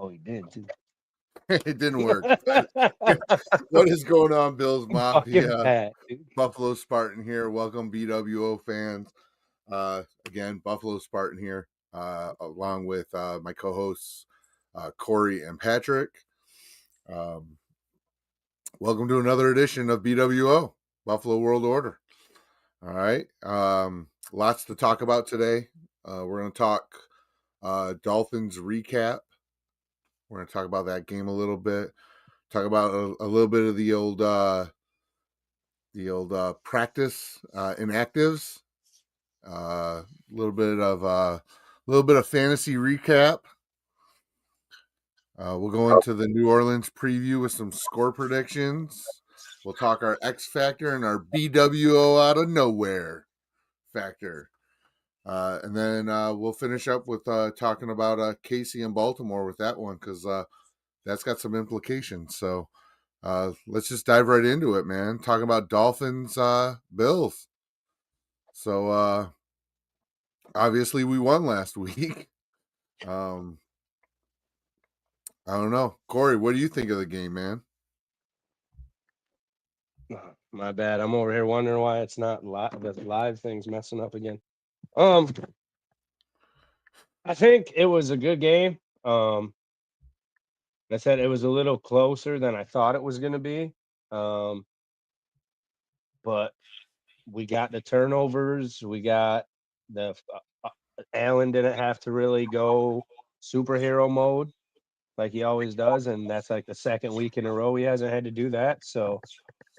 Oh, he did too. It didn't work. What is going on, Bills Mafia? Bad, Buffalo Spartan here. Welcome, BWO fans. Again, Buffalo Spartan here, along with my co-hosts Corey and Patrick. Welcome to another edition of BWO, Buffalo World Order. All right. Lots to talk about today. We're going to talk Dolphins recap. We're going to talk about that game a little bit. Talk about a little bit of the old practice inactives. A little bit of fantasy recap. We'll go into the New Orleans preview with some score predictions. We'll talk our X factor and our BWO out of nowhere factor. And then we'll finish up with talking about Casey and Baltimore with that one because that's got some implications. So let's just dive right into it, man. Talking about Dolphins, Bills. So obviously we won last week. I don't know. Corey, what do you think of the game, man? My bad. I'm over here wondering why it's not live. The live thing's messing up again. I think it was a good game. I said it was a little closer than I thought it was going to be. But we got the turnovers. We got the Allen didn't have to really go superhero mode like he always does, and that's like the second week in a row he hasn't had to do that. So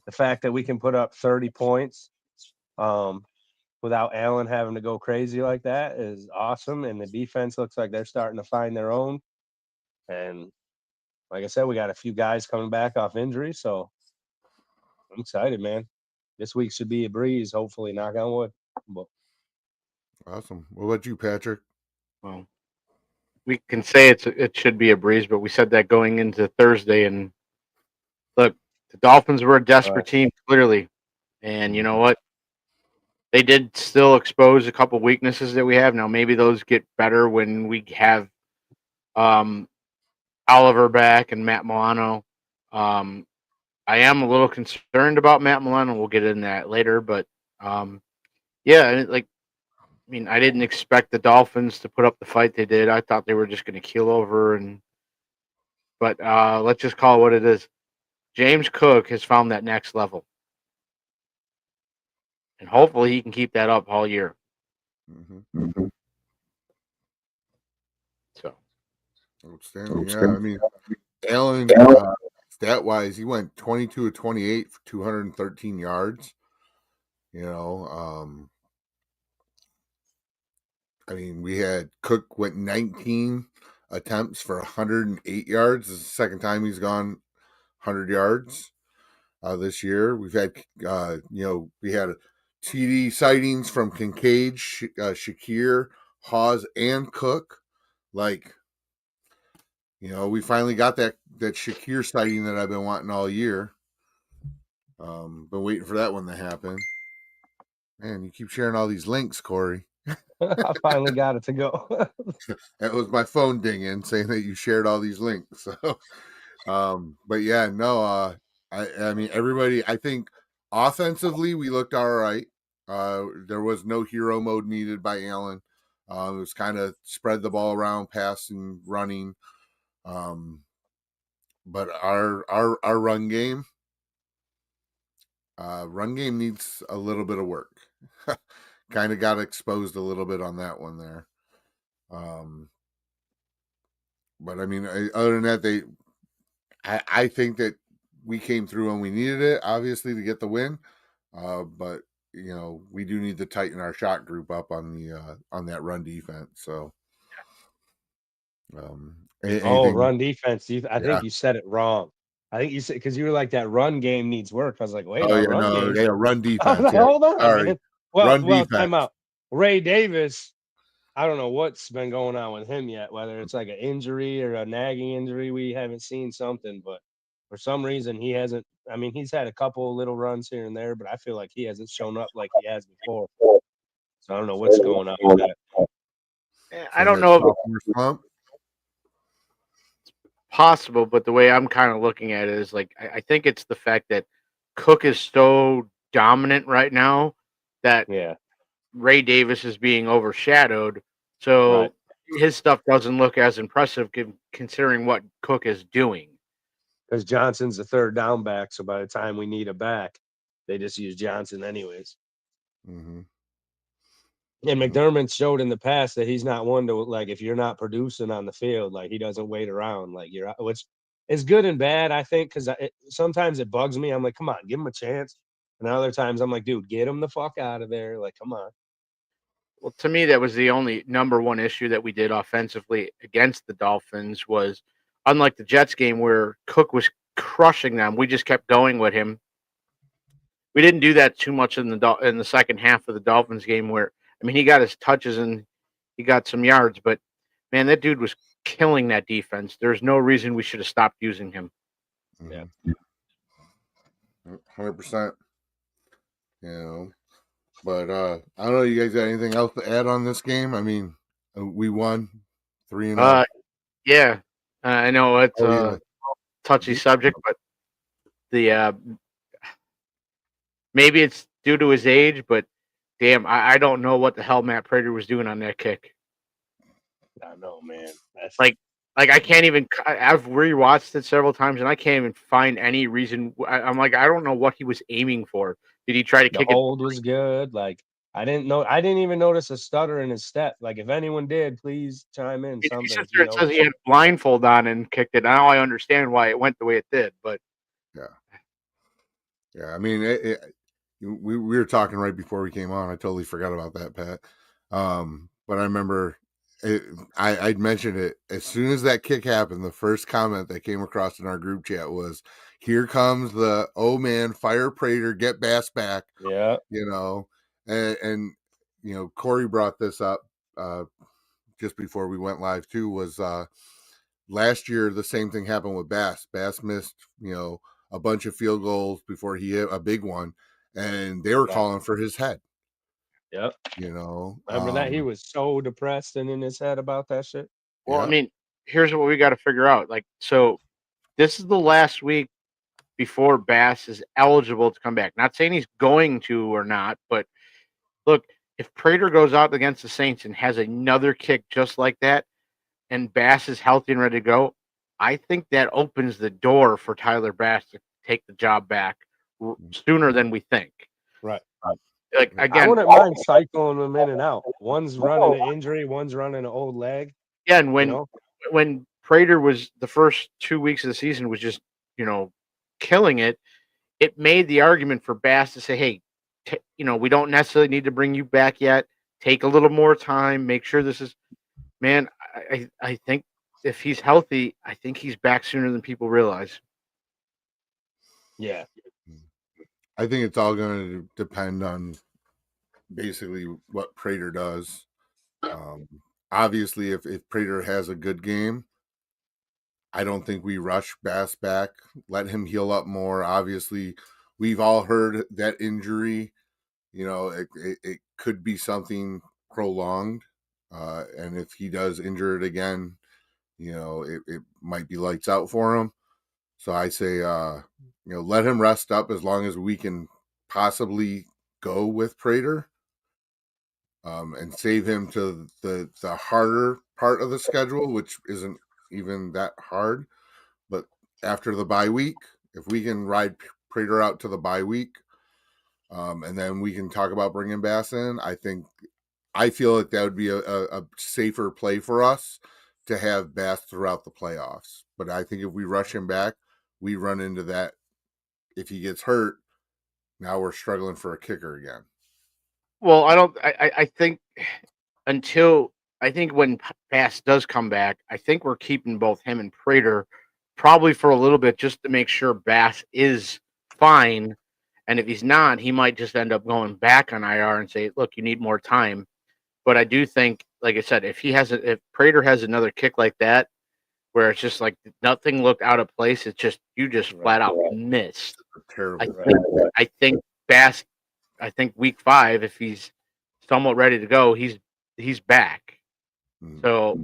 the fact that we can put up 30 points without Allen having to go crazy like that is awesome. And the defense looks like they're starting to find their own. And like I said, we got a few guys coming back off injury, so I'm excited, man. This week should be a breeze, hopefully, knock on wood. But Awesome. What about you, Patrick? Well, we can say it should be a breeze, but we said that going into Thursday. And look, the Dolphins were a desperate team, clearly. And you know what? They did still expose a couple weaknesses that we have. Now, maybe those get better when we have Oliver back and Matt Milano. I am a little concerned about Matt Milano. We'll get into that later. But, yeah, I didn't expect the Dolphins to put up the fight they did. I thought they were just going to keel over. But let's just call it what it is. James Cook has found that next level. And hopefully he can keep that up all year. Mm-hmm. So, outstanding. Yeah, Allen, stat-wise, he went 22 of 28 for 213 yards. We had Cook went 19 attempts for 108 yards. This is the second time he's gone 100 yards this year. We've had, we had TD sightings from Kincaid, Shakir, Hawes, and Cook. We finally got that Shakir sighting that I've been wanting all year. Been waiting for that one to happen. Man, you keep sharing all these links, Corey. I finally got it to go. That was my phone dinging saying that you shared all these links. So, but yeah, no, everybody, I think offensively we looked all right. There was no hero mode needed by Allen. It was kind of spread the ball around, passing, running. But our run game needs a little bit of work. Kind of got exposed a little bit on that one there. But other than that, I think that we came through when we needed it, obviously, to get the win. But we do need to tighten our shot group up on that run defense. So, run defense. I think you said it wrong. I think you said because you were like that run game needs work. I was like, wait, run game. Run defense. Hold on, sorry. Man. Well, time out. Ray Davis. I don't know what's been going on with him yet, whether it's like an injury or a nagging injury. We haven't seen something, but for some reason he hasn't. He's had a couple little runs here and there, but I feel like he hasn't shown up like he has before. So I don't know what's going on with that. I don't know. possible, but the way I'm kind of looking at it is like I think it's the fact that Cook is so dominant right now that Yeah. Ray Davis is being overshadowed. So Right. his stuff doesn't look as impressive considering what Cook is doing. Because Johnson's the third down back, so by the time we need a back, they just use Johnson anyways. Mm-hmm. And McDermott showed in the past that he's not one to, like, if you're not producing on the field, like, he doesn't wait around. Like, which is good and bad, I think, because sometimes it bugs me. I'm like, come on, give him a chance. And other times I'm like, dude, get him the fuck out of there. Like, come on. Well, to me, that was the only number one issue that we did offensively against the Dolphins was unlike the Jets game where Cook was crushing them. We just kept going with him. We didn't do that too much in the second half of the Dolphins game where, I mean, he got his touches and he got some yards, but man, that dude was killing that defense. There's no reason we should have stopped using him. Yeah. 100%. You know, but I don't know. You guys got anything else to add on this game? I mean, we won 3-0. Yeah, I know it's Oh, a touchy subject, but the maybe it's due to his age, but damn, I don't know what the hell Matt Prater was doing on that kick. I know, man. That's Like I can't even. I've rewatched it several times, and I can't even find any reason. I'm like, I don't know what he was aiming for. Did he try to the kick hold was good. Like, I didn't even notice a stutter in his step. Like, if anyone did, please chime in. it? He Something. sits there and says he had a blindfold on and kicked it. Now I understand why it went the way it did, but yeah. I mean, we were talking right before we came on. I totally forgot about that, Pat. But I remember I'd mentioned it as soon as that kick happened. The first comment that came across in our group chat was, "Here comes the man, fire Prater, get Bass back." Yeah. You know, and you know, Corey brought this up just before we went live too. Was last year the same thing happened with Bass. Bass missed, you know, a bunch of field goals before he hit a big one, and they were calling for his head. Yep. You know, Remember that? He was so depressed and in his head about that shit. well, I yeah. mean, here's what we got to figure out. Like, so this is the last week before Bass is eligible to come back. Not saying he's going to or not, but look, if Prater goes out against the Saints and has another kick just like that, and Bass is healthy and ready to go, I think that opens the door for Tyler Bass to take the job back sooner than we think. Right. Like I again, wouldn't mind cycling them in and out. One's running an injury, one's running an old leg. yeah, and You know? when Prater was the first 2 weeks of the season was just killing it, it made the argument for Bass to say, hey, we don't necessarily need to bring you back yet. Take a little more time. Make sure this is, man. I think if he's healthy, I think he's back sooner than people realize. Yeah. I think it's all going to depend on basically what Prater does. Obviously, if Prater has a good game, I don't think we rush Bass back. Let him heal up more. Obviously, we've all heard that injury. You know, it could be something prolonged. And if he does injure it again, you know, it might be lights out for him. So I say, let him rest up as long as we can possibly go with Prater, and save him to the harder part of the schedule, which isn't even that hard. But after the bye week, if we can ride Prater out to the bye week, and then we can talk about bringing Bass in, I feel like that would be a safer play for us to have Bass throughout the playoffs. But I think if we rush him back, we run into that. If he gets hurt, now we're struggling for a kicker again. Well, I think when Bass does come back, I think we're keeping both him and Prater probably for a little bit just to make sure Bass is fine. And if he's not, he might just end up going back on IR and say, look, you need more time. But I do think, like I said, if Prater has another kick like that, where it's just like nothing looked out of place, it's just you just flat out missed. Terrible. I think Bass. I think week 5, if he's somewhat ready to go, he's back. So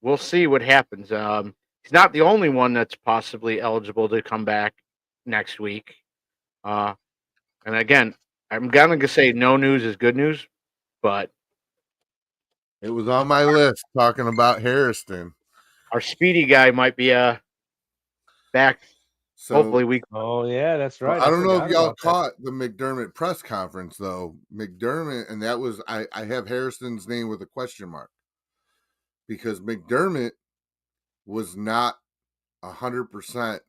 we'll see what happens. he's not the only one that's possibly eligible to come back next week. And again, I'm gonna say no news is good news, but It was on my list talking about Harrison. our speedy guy might be back. So Hopefully, we. Oh yeah, that's right. I don't know if forgot y'all about that. caught the McDermott press conference though. McDermott, and that was I have Harrison's name with a question mark because McDermott was not 100%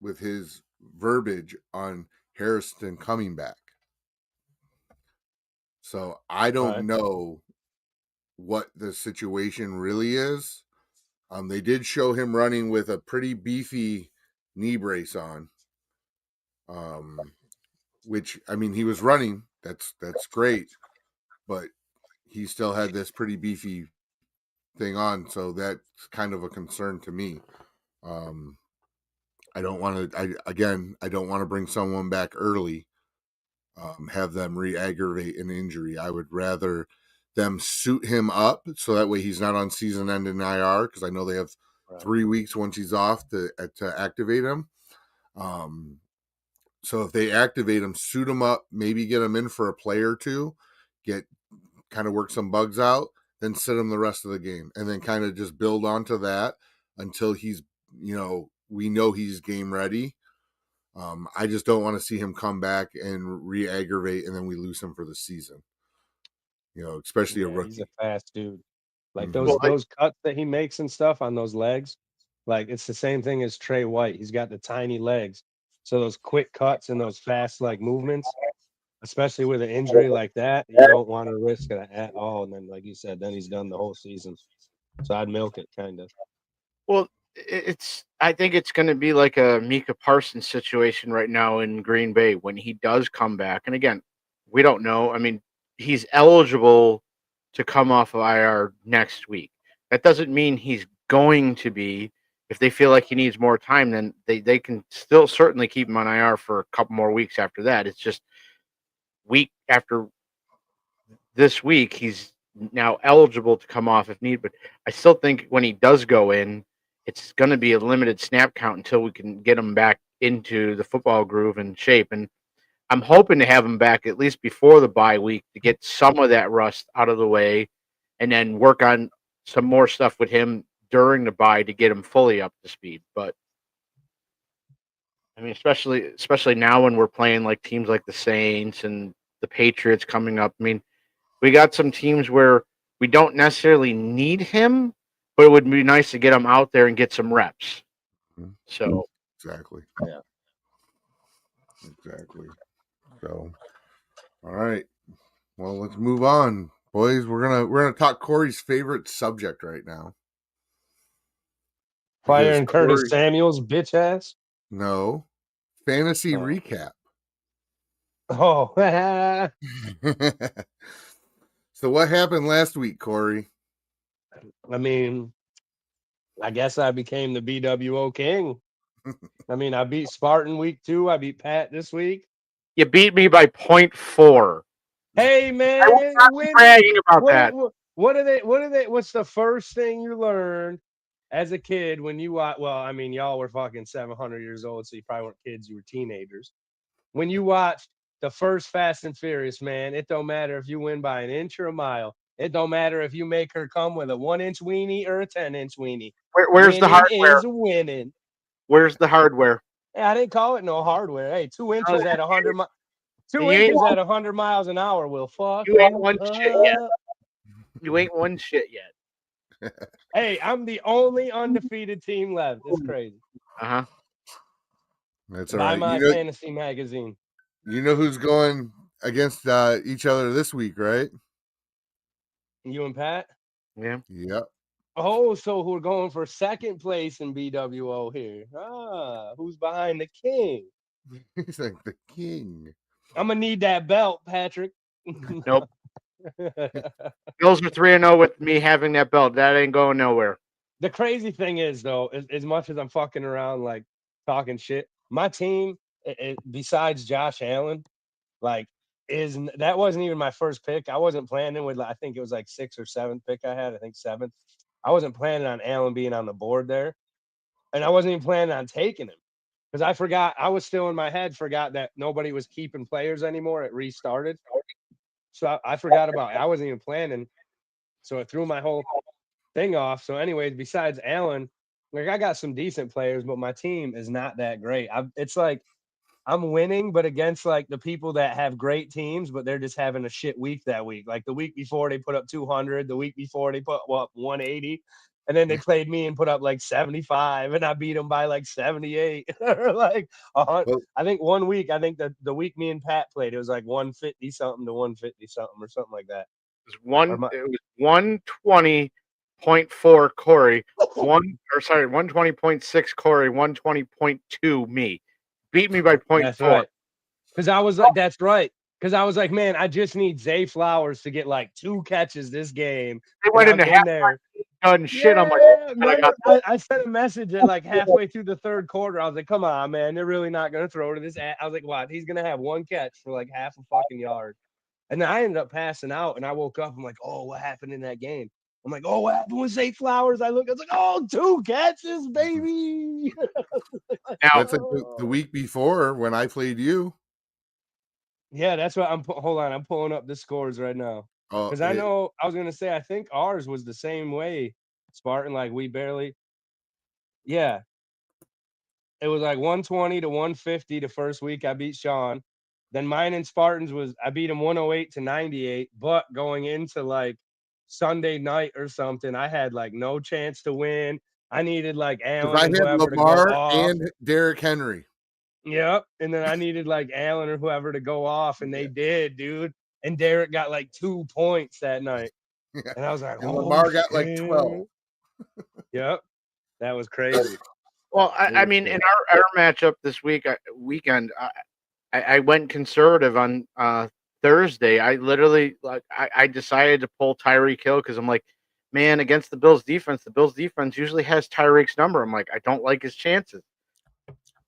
with his verbiage on Harrison coming back. So I don't Right. know what the situation really is. They did show him running with a pretty beefy knee brace on. Which I mean, he was running. That's great, but he still had this pretty beefy thing on, so that's kind of a concern to me. I don't want to. I don't want to bring someone back early, have them re-aggravate an injury. I would rather them suit him up so that way he's not on season-ending IR because I know they have 3 weeks once he's off to activate him. So if they activate him, suit him up, maybe get him in for a play or two, get kind of work some bugs out, then sit him the rest of the game, and then kind of just build onto that until he's, we know he's game ready. I just don't want to see him come back and re-aggravate, and then we lose him for the season. Especially a rookie. He's a fast dude. Like Mhm. those cuts that he makes and stuff on those legs, like it's the same thing as Trey White. He's got the tiny legs, so those quick cuts and those fast like movements, especially with an injury like that, you don't want to risk it at all. And then, like you said, then he's done the whole season. So I'd milk it, kind of. Well, I think it's going to be like a Micah Parsons situation right now in Green Bay when he does come back. And again, we don't know. I mean, he's eligible to come off of IR next week. That doesn't mean he's going to be. If they feel like he needs more time, then they can still certainly keep him on IR for a couple more weeks after that. It's just week after this week, he's now eligible to come off if need. But I still think when he does go in, it's going to be a limited snap count until we can get him back into the football groove and shape. And I'm hoping to have him back at least before the bye week to get some of that rust out of the way and then work on some more stuff with him during the bye to get him fully up to speed. But I mean, especially now when we're playing like teams like the Saints and the Patriots coming up. I mean, we got some teams where we don't necessarily need him, but it would be nice to get him out there and get some reps. So Exactly. Yeah. Exactly. So, all right. Well, let's move on, boys. We're gonna talk Corey's favorite subject right now. Fire Because and Curtis Corey- Samuels, bitch ass. No, fantasy Oh. recap. Oh, So what happened last week, Corey? I mean, I guess I became the BWO king. I mean, I beat Spartan week 2. I beat Pat this week. you beat me by 0.4. Hey I man, will not be bragging about that. what are they? What's the first thing you learned as a kid when you watch? Well, I mean, y'all were fucking 700 years old, so you probably weren't kids. You were teenagers. When you watched the first Fast and Furious, man, it don't matter if you win by an inch or a mile. It don't matter if you make her come with a 1-inch weenie or a 10-inch weenie. Where's the Winning hardware? is winning. Where's the hardware? Yeah, I didn't call it no hardware. Hey, 2 inches at 100 miles. 2 You ain't inches at 100 miles an hour will fuck. You ain't won shit yet. up. You ain't won shit yet. Hey, I'm the only undefeated team left. It's crazy. Uh-huh. That's all Buy right. my fantasy magazine. You know who's going against each other this week, right? You and Pat? Yeah. Yep. Oh, so we're going for second place in BWO here. Who's behind the king? He's like the king. I'm gonna need that belt, Patrick. Nope. Bills are 3-0 with me having that belt. That ain't going nowhere. The crazy thing is, though, as much as I'm fucking around, like talking shit, my team, besides Josh Allen, like, that wasn't even my first pick. I wasn't planning with, I think it was like 6th or 7th pick I had. I think 7th. I wasn't planning on Allen being on the board there. and I wasn't even planning on taking him because I forgot. I was still in my head, forgot that nobody was keeping players anymore. It restarted, so I forgot about it. I wasn't even planning, so it threw my whole thing off. So, anyways, besides Allen, like I got some decent players, but my team is not that great. It's like I'm winning, but against like the people that have great teams, but they're just having a shit week that week. Like the week before they put up 200, the week before they put up 180, and then they played me and put up like 75, and I beat them by like 78 or like Well, I think 1 week, I think the week me and Pat played, it was like 150 something to 150 something or something like that. Or my, It was 120.4 Corey, 120.6 Corey, 120.2 me. Beat me by that's 0.4. right. Because I was like, that's right. Because I was like, man, I just need Zay Flowers to get like 2 catches this game. They And went I'm into in there. done shit. I'm like, Remember, I sent a message at like halfway through the third quarter. I was like, come on, man. They're really not going to throw to this. I was like, what? He's going to have 1 catch for like half a fucking yard. And then I ended up passing out and I woke up. I'm like, oh, what happened in that game? I'm like, oh, what happened with Zay Flowers? I was like, oh, 2 catches, baby. now, that's like the week before when I played you. Yeah, that's what hold on. I'm pulling up the scores right now. Oh, Because I know I was gonna say I think ours was the same way, Spartan. Like we barely, yeah. It was like 120 to 150 the first week I beat Sean. Then mine and Spartans was I beat him 108 to 98. But going into like Sunday night or something, I had like no chance to win. I needed like because Allen I and had whoever to go Lamar off. and Derrick Henry. Yep. And then I needed like Allen or whoever to go off, and they did, dude. And Derek got like 2 points that night. Yeah. And I was like, And oh, Lamar got like shit. 12. Yep. That was crazy. well, I mean, in our matchup this weekend, I went conservative on Thursday. I literally like I decided to pull Tyreek Hill because I'm like, man, against the Bills defense usually has Tyreek's number. I'm like, I don't like his chances.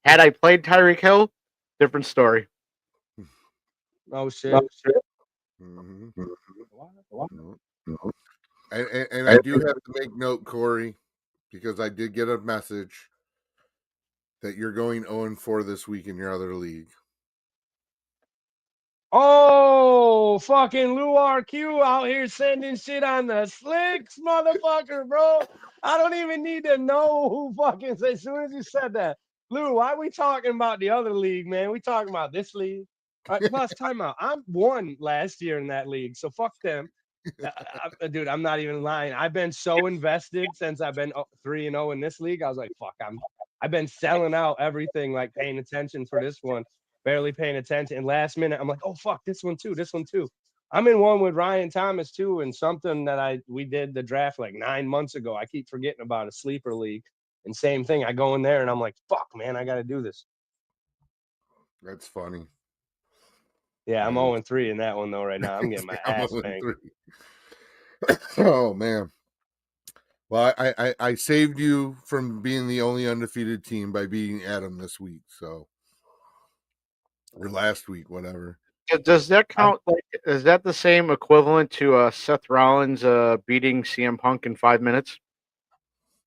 Had I played Tyreek Hill, different story. Oh shit. Mm-hmm. And I do have to make note, Corey, because I did get a message that you're going 0-4 this week in your other league. Oh, fucking Lou RQ out here sending shit on the slicks, motherfucker, bro. I don't even need to know who fucking as soon as you said that. Lou, why we talking about the other league, man? We talking about this league. Plus, timeout. I'm 1 last year in that league, so fuck them. Dude, I'm not even lying. I've been so invested since I've been 3-0 in this league. I was like, fuck, I've been selling out everything, like paying attention for this one, barely paying attention. And last minute, I'm like, oh fuck, this one too. I'm in one with Ryan Thomas too, and something that we did the draft like 9 months ago. I keep forgetting about a sleeper league. And same thing, I go in there and I'm like, fuck, man, I got to do this. That's funny. Yeah, I'm 0-3 in that one though right now. I'm getting my ass spanked. Oh man. Well, I saved you from being the only undefeated team by beating Adam this week, so or last week, whatever. Does that count? Is that the same equivalent to Seth Rollins beating CM Punk in 5 minutes?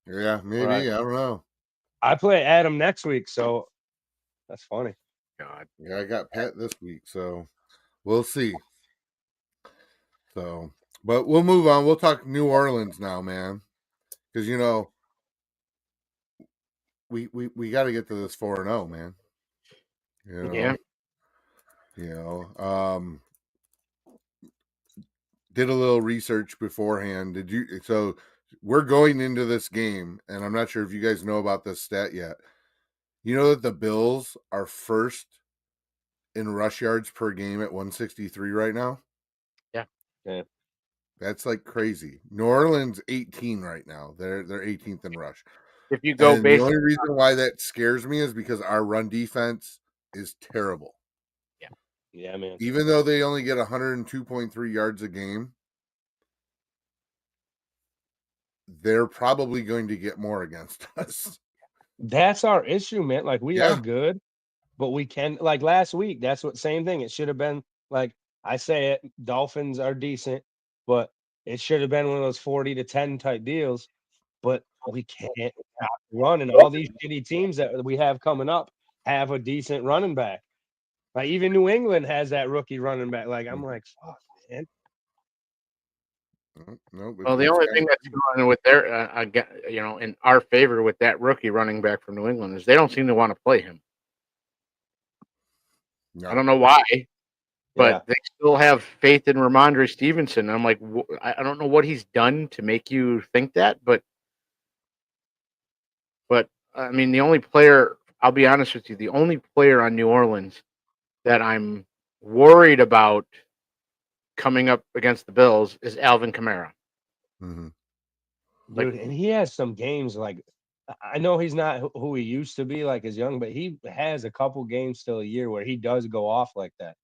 Yeah, maybe. Right. I don't know. I play Adam next week, so that's funny. God. Yeah, I got Pat this week, so we'll see. So, but we'll move on. We'll talk New Orleans now, man, because you know we got to get to this 4-0, man. You know? Yeah. You know, did a little research beforehand. Did you? So we're going into this game, and I'm not sure if you guys know about this stat yet. You know that the Bills are first in rush yards per game at 163 right now? Yeah. That's like crazy. New Orleans 18 right now. They're 18th in rush. If you go And the only reason why that scares me is because our run defense is terrible. Yeah, man. Even though they only get 102.3 yards a game, they're probably going to get more against us. That's our issue, man. Like we Yeah. are good, but we can like last week. That's what same thing. It should have been like I say it. Dolphins are decent, but it should have been one of those 40-10 type deals. but we can't stop the run. And all these shitty teams that we have coming up have a decent running back. Like even New England has that rookie running back. Like I'm like, fuck, man. Nope. Well, the only thing that's going with their, in our favor with that rookie running back from New England is they don't seem to want to play him. No. I don't know why, but Yeah. they still have faith in Ramondre Stevenson. I'm like, I don't know what he's done to make you think that, but I mean, the only player, I'll be honest with you, the only player on New Orleans that I'm worried about coming up against the Bills is Alvin Kamara. Mm-hmm. Dude, and he has some games like I know he's not who he used to be like as young, but he has a couple games still a year where he does go off like that.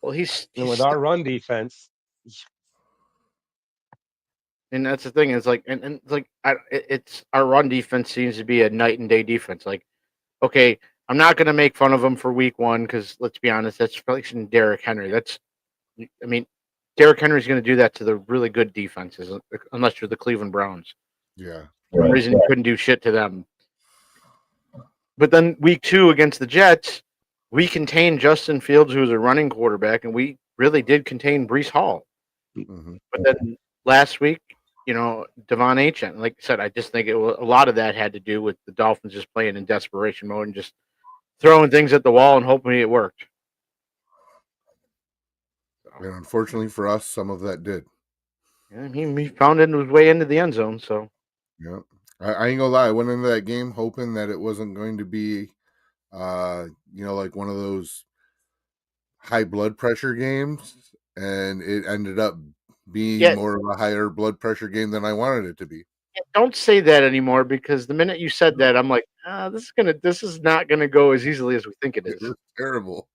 Well, And with our run defense, and that's the thing is like, and it's like, it's our run defense seems to be a night and day defense. Like, okay, I'm not going to make fun of him for week one because let's be honest, that's replacing Derrick Henry. I mean, Derrick Henry's going to do that to the really good defenses, unless you're the Cleveland Browns. Yeah. For some reason, he couldn't do shit to them. But then week 2 against the Jets, we contained Justin Fields, who was a running quarterback, and we really did contain Breece Hall. Mm-hmm. But then last week, Devon Achane, like I said, I just think a lot of that had to do with the Dolphins just playing in desperation mode and just throwing things at the wall and hoping it worked. And unfortunately for us, some of that did. Yeah, he found his way into the end zone. So yeah, I ain't gonna lie. I went into that game hoping that it wasn't going to be, like one of those high blood pressure games, and it ended up being more of a higher blood pressure game than I wanted it to be. Don't say that anymore because the minute you said that, I'm like, this is not gonna go as easily as we think it is. It was terrible.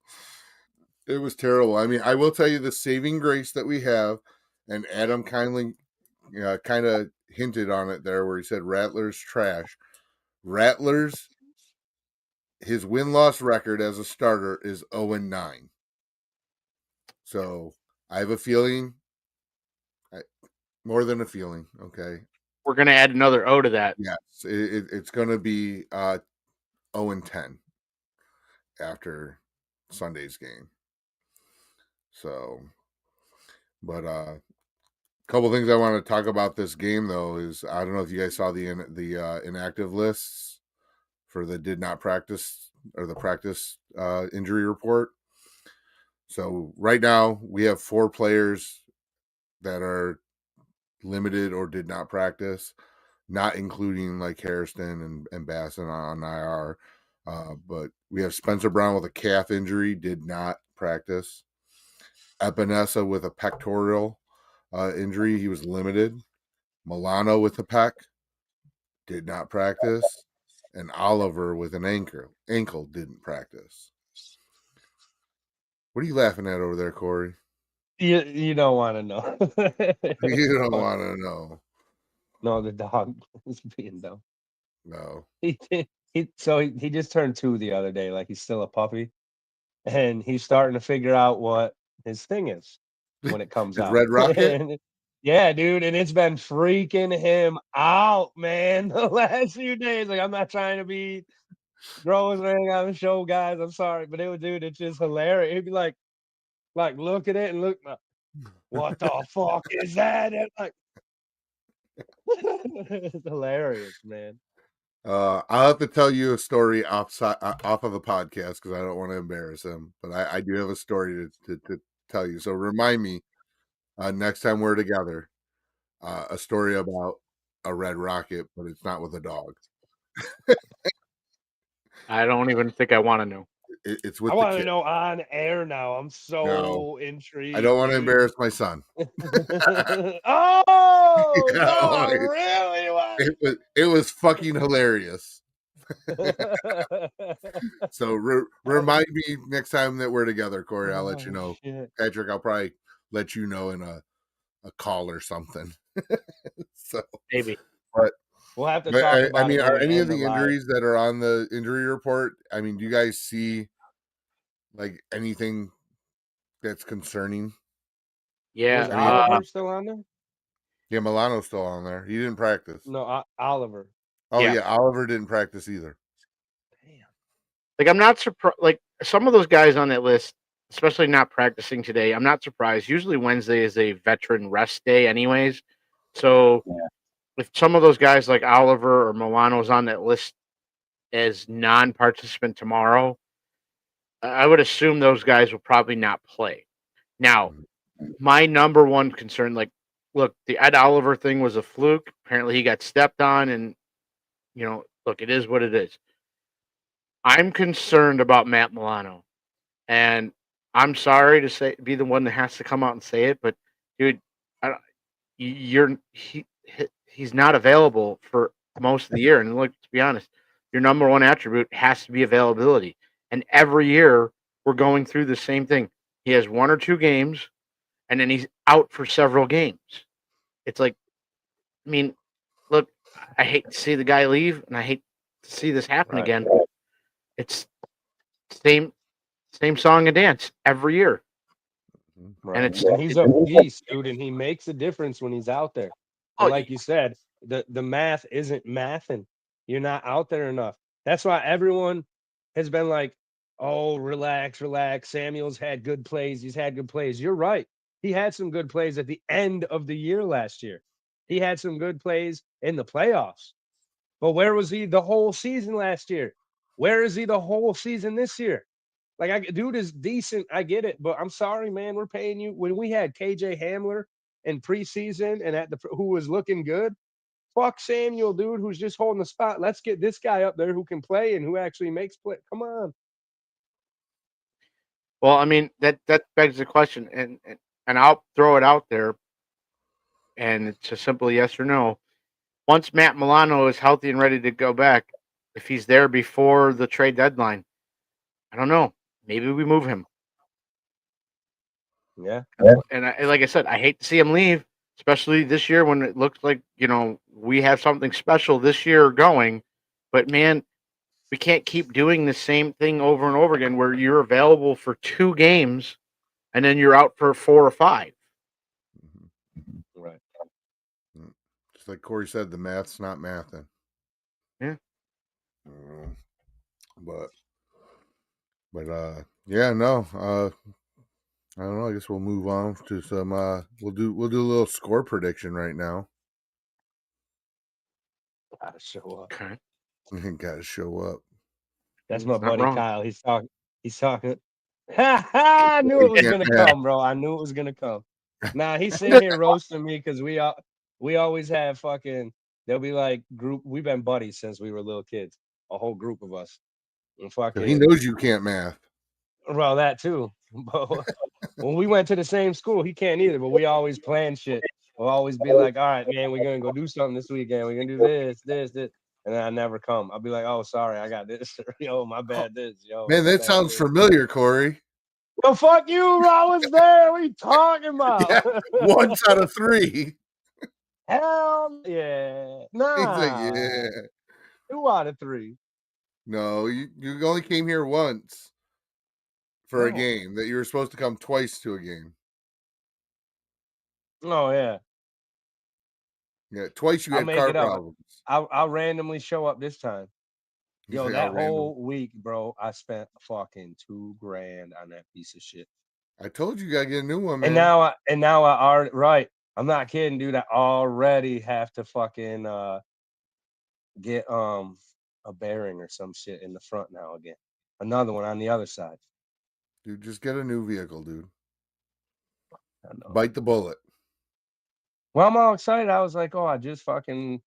It was terrible. I mean, I will tell you the saving grace that we have, and Adam kindly kind of hinted on it there where he said Rattler's trash. Rattlers, his win-loss record as a starter is 0-9. So I have a feeling, more than a feeling, okay? We're going to add another O to that. Yes, it's going to be 0-10 after Sunday's game. So, but couple things I want to talk about this game though is I don't know if you guys saw the inactive lists for the did not practice or the practice injury report. So right now we have 4 players that are limited or did not practice, not including like Hairston and Basson on IR. But we have Spencer Brown with a calf injury, did not practice. Epinesa with a pectoral injury, he was limited. Milano with a pec, did not practice. And Oliver with an ankle didn't practice. What are you laughing at over there, Corey? You don't want to know. You don't want to know. No, the dog is being dumb. No. He just turned 2 the other day, like he's still a puppy, and he's starting to figure out what his thing is when it comes out. Red Rocket? Yeah, dude, and it's been freaking him out, man. The last few days, like I'm not trying to be gross or anything on the show, guys. I'm sorry, but dude, it's just hilarious. He'd be like look at it and look, what the fuck is that? And like, it's hilarious, man. I'll have to tell you a story off of the podcast because I don't want to embarrass him, but I do have a story to tell you. So remind me next time we're together, a story about a red rocket, but it's not with a dog. I don't even think I want to know. It's with I the want to kid. know on air now. I'm so intrigued. I don't want to embarrass my son. Oh, Yeah, no, like, really? it was fucking hilarious. So remind me next time that we're together, Corey. I'll let you know. Shit. Patrick, I'll probably let you know in a call or something. So Maybe. But we'll have to talk about I mean, it are when we any of end the the live. injuries that are on the injury report? I mean, do you guys see like anything that's concerning? Yeah. Was Oliver still on there? Yeah, Milano's still on there. He didn't practice. No, Oliver. Oh Yeah. yeah, Oliver didn't practice either. Damn. Like, I'm not surprised. Like, some of those guys on that list, especially not practicing today, I'm not surprised. Usually Wednesday is a veteran rest day, anyways. So if some of those guys like Oliver or Milano's on that list as non-participant tomorrow, I would assume those guys will probably not play. Now, my number one concern, like, look, the Ed Oliver thing was a fluke. Apparently, he got stepped on, and look, it is what it is. I'm concerned about Matt Milano, and I'm sorry to be the one that has to come out and say it, but dude, he's not available for most of the year. And look, to be honest, your number one attribute has to be availability. And every year we're going through the same thing. He has 1 or 2 games, and then he's out for several games. It's like, I mean, look, I hate to see the guy leave, and I hate to see this happen Right. again. It's same song and dance every year. Right. And he's a beast, dude, and he makes a difference when he's out there. But like you said, the math isn't mathing. You're not out there enough. That's why everyone has been like, oh, relax. Samuel's had good plays. He's had good plays. You're right. He had some good plays at the end of the year last year. He had some good plays in the playoffs. But where was he the whole season last year? Where is he the whole season this year? Like, dude is decent. I get it, but I'm sorry, man. We're paying you when we had KJ Hamler in preseason and who was looking good. Fuck Samuel, dude, who's just holding the spot. Let's get this guy up there who can play and who actually makes play. Come on. Well, I mean, that begs the question, and I'll throw it out there, and it's a simple yes or no. Once Matt Milano is healthy and ready to go back, if he's there before the trade deadline, I don't know. Maybe we move him. Yeah. And like I said, I hate to see him leave, especially this year when it looks like, we have something special this year going. But man, we can't keep doing the same thing over and over again where you're available for 2 games and then you're out for 4 or 5. Right. Just like Corey said, the math's not mathing. Yeah. But yeah, no. I don't know. I guess we'll move on to some. We'll do a little score prediction right now. Gotta show up. Okay. Got to show up. That's my It's not buddy wrong. Kyle. He's talking. I knew it was gonna Yeah. come, bro. I knew it was gonna come. Nah, he's sitting here roasting me because we always have fucking. They'll be like group. We've been buddies since we were little kids. A whole group of us. And So fucking. he knows you can't math. Well, that too. But when we went to the same school, he can't either. But we always plan shit. We'll always be like, all right, man, we're gonna go do something this weekend. We're gonna do this. And then I never come. I'll be like, oh, sorry, I got this. Yo, my bad. This. Yo, Man, that sounds familiar, Corey. Yo, fuck you, bro. I was there. What are you talking about? Yeah, once out of 3. Hell yeah. He's like, Nah. yeah. 2 out of 3. No, you only came here once for a No. game. That you were supposed to come twice to a game. Oh yeah. Yeah, twice you I'll had make car it up. problems. I'll randomly show up this time. He's Yo, like, that "I'll random." whole week, bro, I spent fucking $2,000 on that piece of shit. I told you gotta get a new one, man. And now I already right. I'm not kidding, dude. I already have to fucking get a bearing or some shit in the front now again. Another one on the other side. Dude, just get a new vehicle, dude. I know. Bite the bullet. Well, I'm all excited. I was like, oh, I just fucking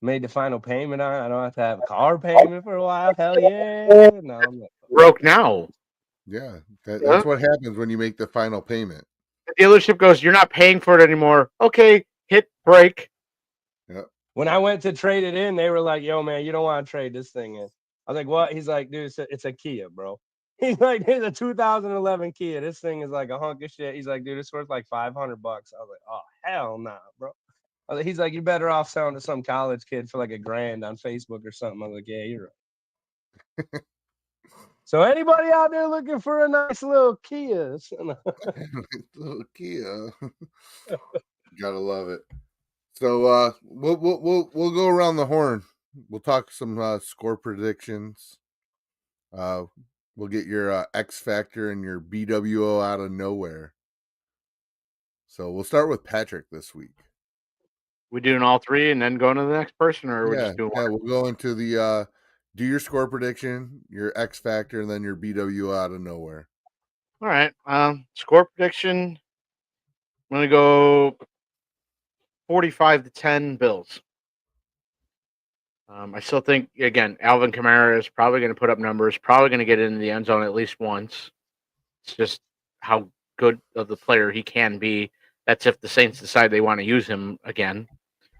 made the final payment on it. I don't have to have a car payment for a while. Hell yeah. No, I'm like, Broke now. Yeah, that's what happens when you make the final payment. The dealership goes, you're not paying for it anymore. Okay, hit break. when I went to trade it in, they were like, yo, man, you don't want to trade this thing in. I was like, what? He's like, dude, it's a Kia, bro. He's like, it's a 2011 Kia. This thing is like a hunk of shit. He's like, dude, it's worth like $500. I was like, oh, hell nah, bro. He's like, you're better off selling to some college kid for like $1,000 on Facebook or something. I was like, yeah, you're right. So anybody out there looking for a nice little Kia? Little Kia. Gotta love it. So we'll go around the horn. We'll talk some score predictions. We'll get your X Factor and your BWO out of nowhere. So we'll start with Patrick this week. We doing all three and then going to the next person, or we're just doing one? We'll go into the do your score prediction, your X Factor, and then your BWO out of nowhere. All right. Score prediction. I'm gonna go 45-10 Bills. I still think, again, Alvin Kamara is probably going to put up numbers, probably going to get into the end zone at least once. It's just how good of the player he can be. That's if the Saints decide they want to use him again.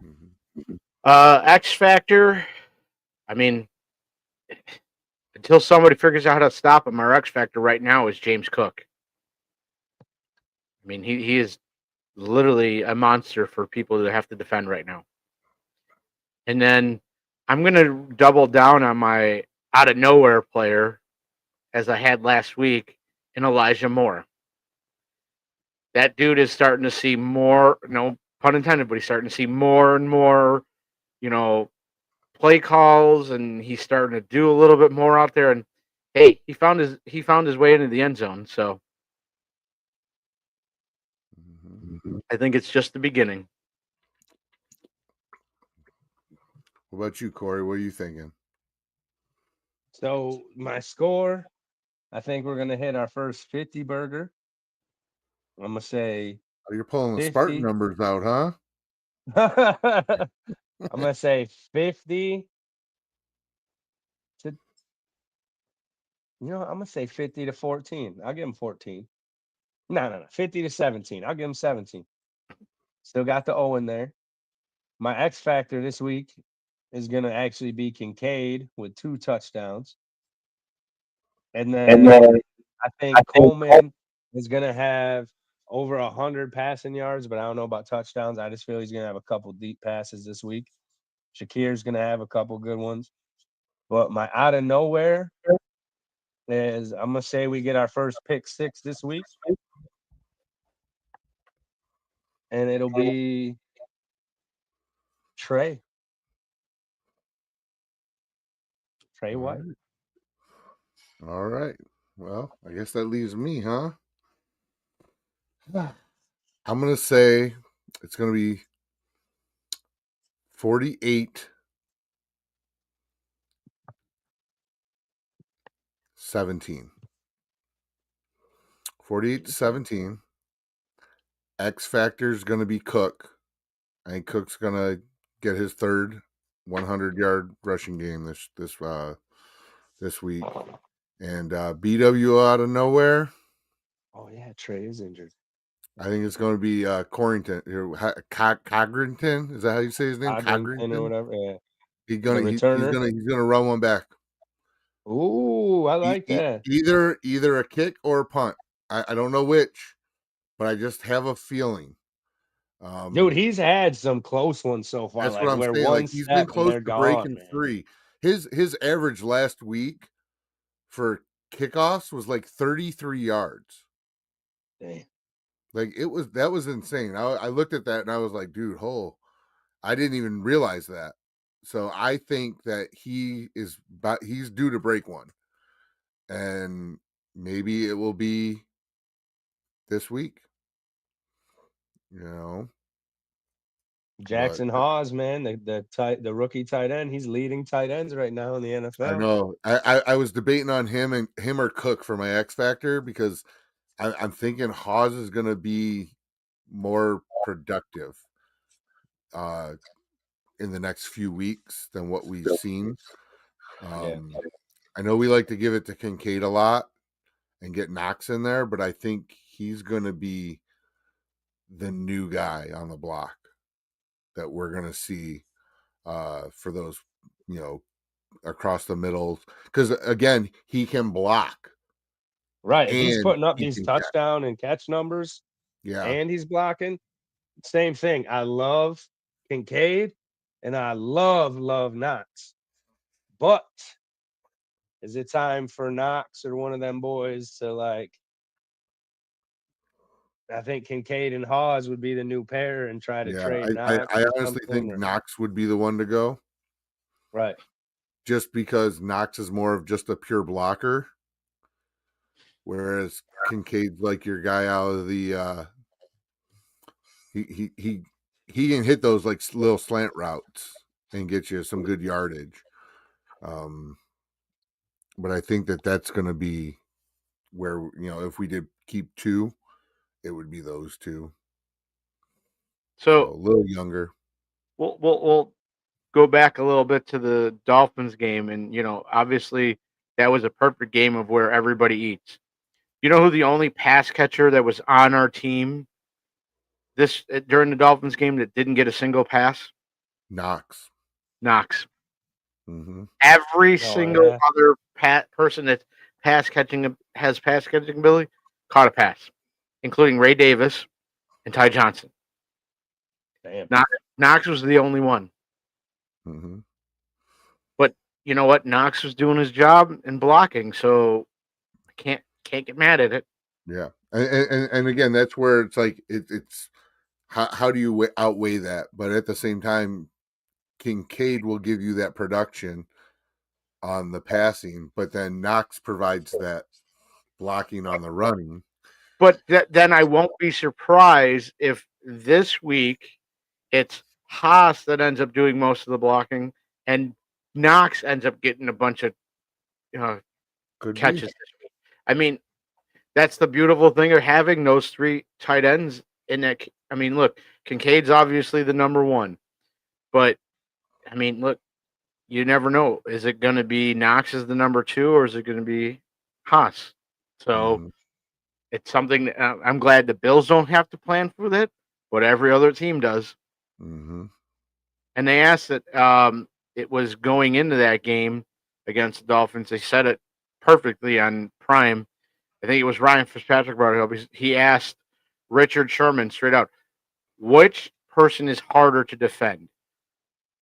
Mm-hmm. X Factor, I mean, until somebody figures out how to stop him, our X Factor right now is James Cook. I mean, he is literally a monster for people to have to defend right now. And then I'm going to double down on my out of nowhere player, as I had last week, in Elijah Moore. That dude is starting to see more, no pun intended, but he's starting to see more and more, play calls, and he's starting to do a little bit more out there. And hey, he found his way into the end zone. So I think it's just the beginning. What about you, Corey? What are you thinking? So my score, I think we're gonna hit our first 50 burger. I'm gonna say You're pulling the 50. Spartan numbers out, huh? I'm gonna say 50 to, I'm gonna say 50 to 14. I'll give him 14. No, 50 to 17. I'll give him 17. Still got the O in there. My X Factor this week is gonna actually be Kincaid with 2 touchdowns. And then I think Coleman is gonna have over 100 passing yards, but I don't know about touchdowns. I just feel he's gonna have a couple deep passes this week. Shakir's gonna have a couple good ones. But my out of nowhere is I'm gonna say we get our first pick 6 this week. And it'll be Trey. Trey White. All right. Well, I guess that leaves me, huh? I'm going to say it's going to be 48-17. 48-17. X Factor is going to be Cook. I think Cook's going to get his third 100-yard rushing game this week. And BW out of nowhere. Oh yeah, Trey is injured. I think it's going to be Corrington. Cogrington. Is that how you say his name? Cogrington or whatever. Yeah. He's gonna run one back. Ooh, I like that. Either a kick or a punt. I don't know which, but I just have a feeling. Dude, he's had some close ones so far. That's like what I'm where saying. one Like he's step been close and to they're breaking gone, 3. His average last week for kickoffs was like 33 yards. Damn. Like that was insane. I looked at that and I was like, dude, I didn't even realize that. So I think that he's due to break one. And maybe it will be this week. Jackson Hawes, man, the rookie tight end. He's leading tight ends right now in the NFL. I know. I was debating on him or Cook for my X Factor because I'm thinking Hawes is going to be more productive in the next few weeks than what we've seen. I know we like to give it to Kincaid a lot and get Knox in there, but I think he's going to be the new guy on the block that we're going to see for those, across the middle. Because, again, he can block. Right. If he's putting up these touchdown and catch numbers, and he's blocking, same thing. I love Kincaid, and I love Knox. But is it time for Knox or one of them boys to I think Kincaid and Hawes would be the new pair and try to Yeah, trade I Knox or honestly think something. Knox would be the one to go, Right. just because Knox is more of just a pure blocker, whereas Kincaid's like your guy out of the he can hit those like little slant routes and get you some good yardage. But I think that's going to be where, you know, if we did keep two, it would be those two. So a So little younger. we'll go back a little bit to the Dolphins game, and obviously that was a perfect game of where everybody eats. You know who the only pass catcher that was on our team during the Dolphins game that didn't get a single pass? Knox. Knox. Mm-hmm. Every Oh, single yeah. other person that has pass catching ability caught a pass, including Ray Davis and Ty Johnson. Damn. Knox was the only one. Mm-hmm. But you know what? Knox was doing his job and blocking, so I can't get mad at it. Yeah. And again, that's where it's like it's how do you outweigh that? But at the same time, Kincaid will give you that production on the passing, but then Knox provides that blocking on the running. But then I won't be surprised if this week it's Haas that ends up doing most of the blocking, and Knox ends up getting a bunch of Could catches be. this week. I mean, that's the beautiful thing of having those three tight ends in that. I mean, look, Kincaid's obviously the number one, but I mean, look, you never know. Is it going to be Knox as the number two, or is it going to be Haas? So Mhm. it's something that, I'm glad the Bills don't have to plan for that, but every other team does. Mhm. And they asked that it was going into that game against the Dolphins. They said it perfectly on Prime. I think it was Ryan Fitzpatrick brought it up. He asked Richard Sherman straight out, which person is harder to defend?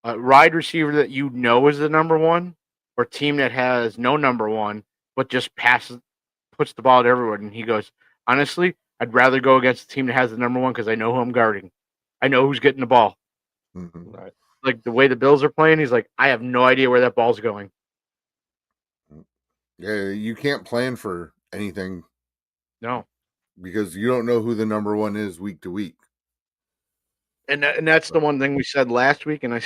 A wide receiver that you know is the number one, or team that has no number one, but just puts the ball to everyone? And he goes, honestly, I'd rather go against the team that has the number one because I know who I'm guarding. I know who's getting the ball. Mhm. Right. Like the way the Bills are playing, he's like, I have no idea where that ball's going. Yeah, you can't plan for anything No. because you don't know who the number one is week to week. And that's the one thing we said last week, and I'm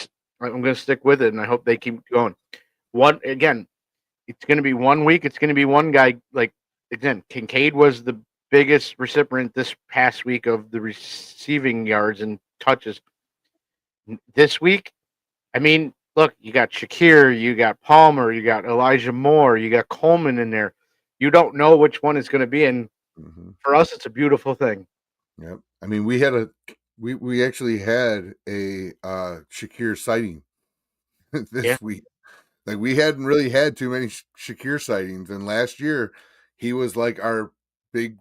going to stick with it, and I hope they keep going. It's going to be 1 week. It's going to be one guy. Like again, Kincaid was the biggest recipient this past week of the receiving yards and touches. This week, I mean, look, you got Shakir, you got Palmer, you got Elijah Moore, you got Coleman in there. You don't know which one it's going to be, and Mhm. for us, it's a beautiful thing. Yep. I mean, we actually had a Shakir sighting this Yeah. week. Like we hadn't really had too many Shakir sightings, and last year he was like our big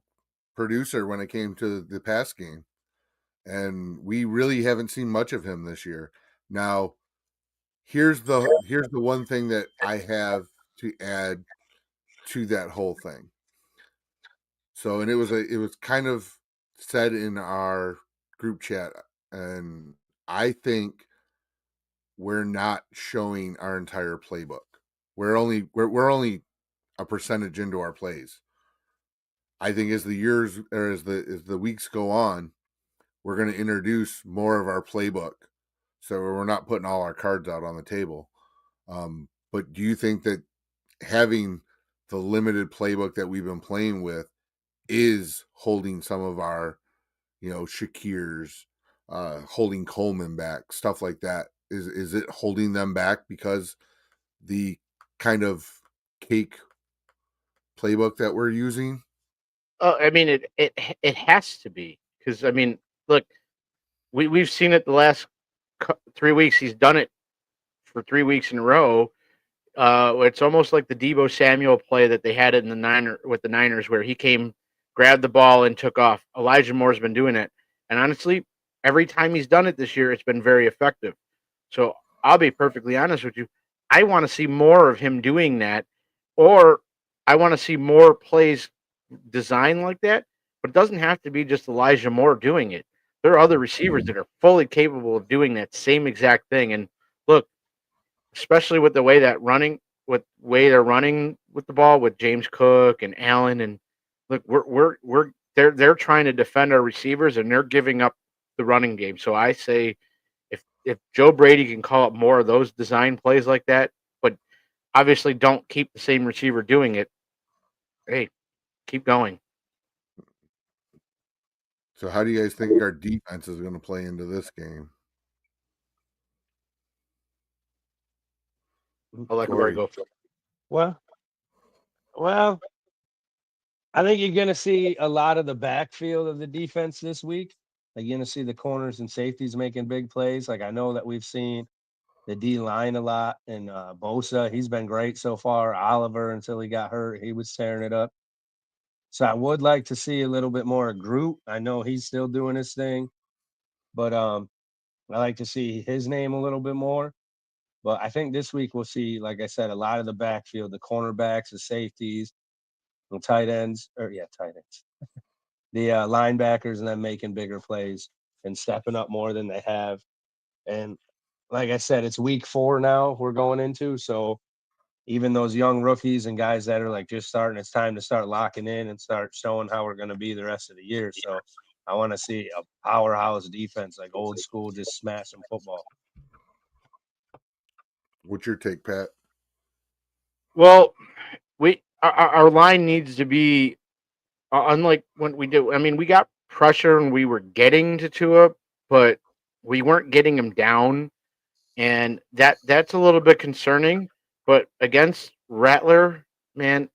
producer when it came to the pass game, and we really haven't seen much of him this year. Now, here's the one thing that I have to add to that whole thing. So, and it was kind of said in our group chat, and I think we're not showing our entire playbook. We're only a percentage into our plays. I think as the years or as the weeks go on, we're going to introduce more of our playbook, so we're not putting all our cards out on the table. But do you think that having the limited playbook that we've been playing with is holding some of our, Shakir's, holding Coleman back, stuff like that? Is it holding them back because the kind of cake playbook that we're using? I mean, it has to be because I mean, look, we've seen it the last 3 weeks. He's done it for 3 weeks in a row. It's almost like the Deebo Samuel play that they had in the Niners, where he came, grabbed the ball, and took off. Elijah Moore's been doing it, and honestly, every time he's done it this year, it's been very effective. So I'll be perfectly honest with you. I want to see more of him doing that, or I want to see more plays designed like that. but it doesn't have to be just Elijah Moore doing it. There are other receivers that are fully capable of doing that same exact thing. And look, especially with the way that running, with way they're running with the ball with James Cook and Allen, and look, they're trying to defend our receivers and they're giving up the running game. So I say, if Joe Brady can call up more of those design plays like that, but obviously don't keep the same receiver doing it, hey, keep going. So how do you guys think our defense is going to play into this game? I'll let Corey go. Well, I think you're going to see a lot of the backfield of the defense this week. Like, you're going to see the corners and safeties making big plays. Like, I know that we've seen the D line a lot, and Bosa, he's been great so far. Oliver, until he got hurt, he was tearing it up. So I would like to see a little bit more of Groot. I know he's still doing his thing, but I like to see his name a little bit more. But I think this week we'll see, like I said, a lot of the backfield, the cornerbacks, the safeties, the tight ends, tight ends, the linebackers, and then making bigger plays and stepping up more than they have. And like I said, it's week 4 now we're going into. So even those young rookies and guys that are like just starting, it's time to start locking in and start showing how we're going to be the rest of the year. So I want to see a powerhouse defense, like old school, just smashing football. What's your take, Pat? Well, our line needs to be unlike when we do. I mean, we got pressure and we were getting to Tua, but we weren't getting him down, and that's a little bit concerning. But against Rattler, man,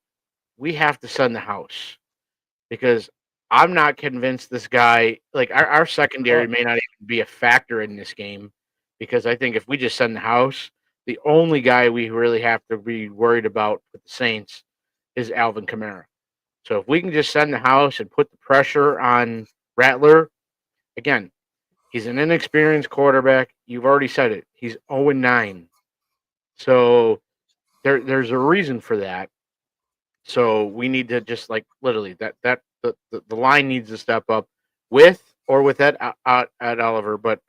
we have to send the house because I'm not convinced this guy, like our secondary may not even be a factor in this game, because I think if we just send the house, the only guy we really have to be worried about with the Saints is Alvin Kamara. So if we can just send the house and put the pressure on Rattler, again, he's an inexperienced quarterback. You've already said it. He's 0-9. So there's a reason for that. So we need to just like literally the line needs to step up with or without at Oliver. But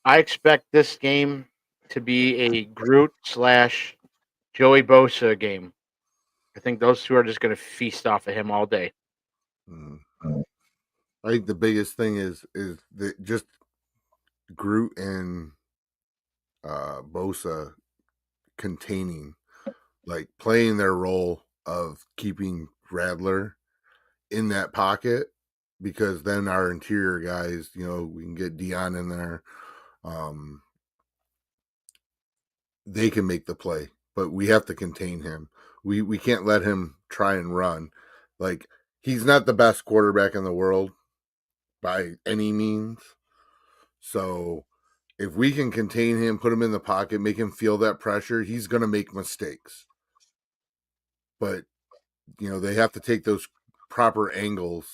I expect this game to be a Groot / Joey Bosa game. I think those two are just going to feast off of him all day. I think the biggest thing is that just Groot and Bosa containing, like playing their role of keeping Rattler in that pocket, because then our interior guys, we can get Dion in there. They can make the play, but we have to contain him. We can't let him try and run. Like, he's not the best quarterback in the world by any means. So if we can contain him, put him in the pocket, make him feel that pressure, he's going to make mistakes. But, they have to take those proper angles,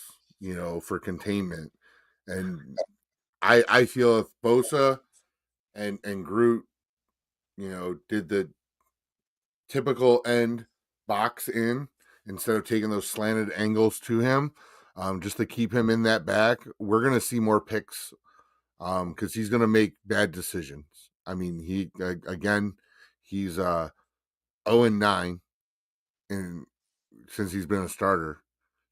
for containment. And I feel if Bosa and Groot, did the typical end box in instead of taking those slanted angles to him, just to keep him in that back, we're going to see more picks, because he's going to make bad decisions. I mean, he's 0-9 and since he's been a starter.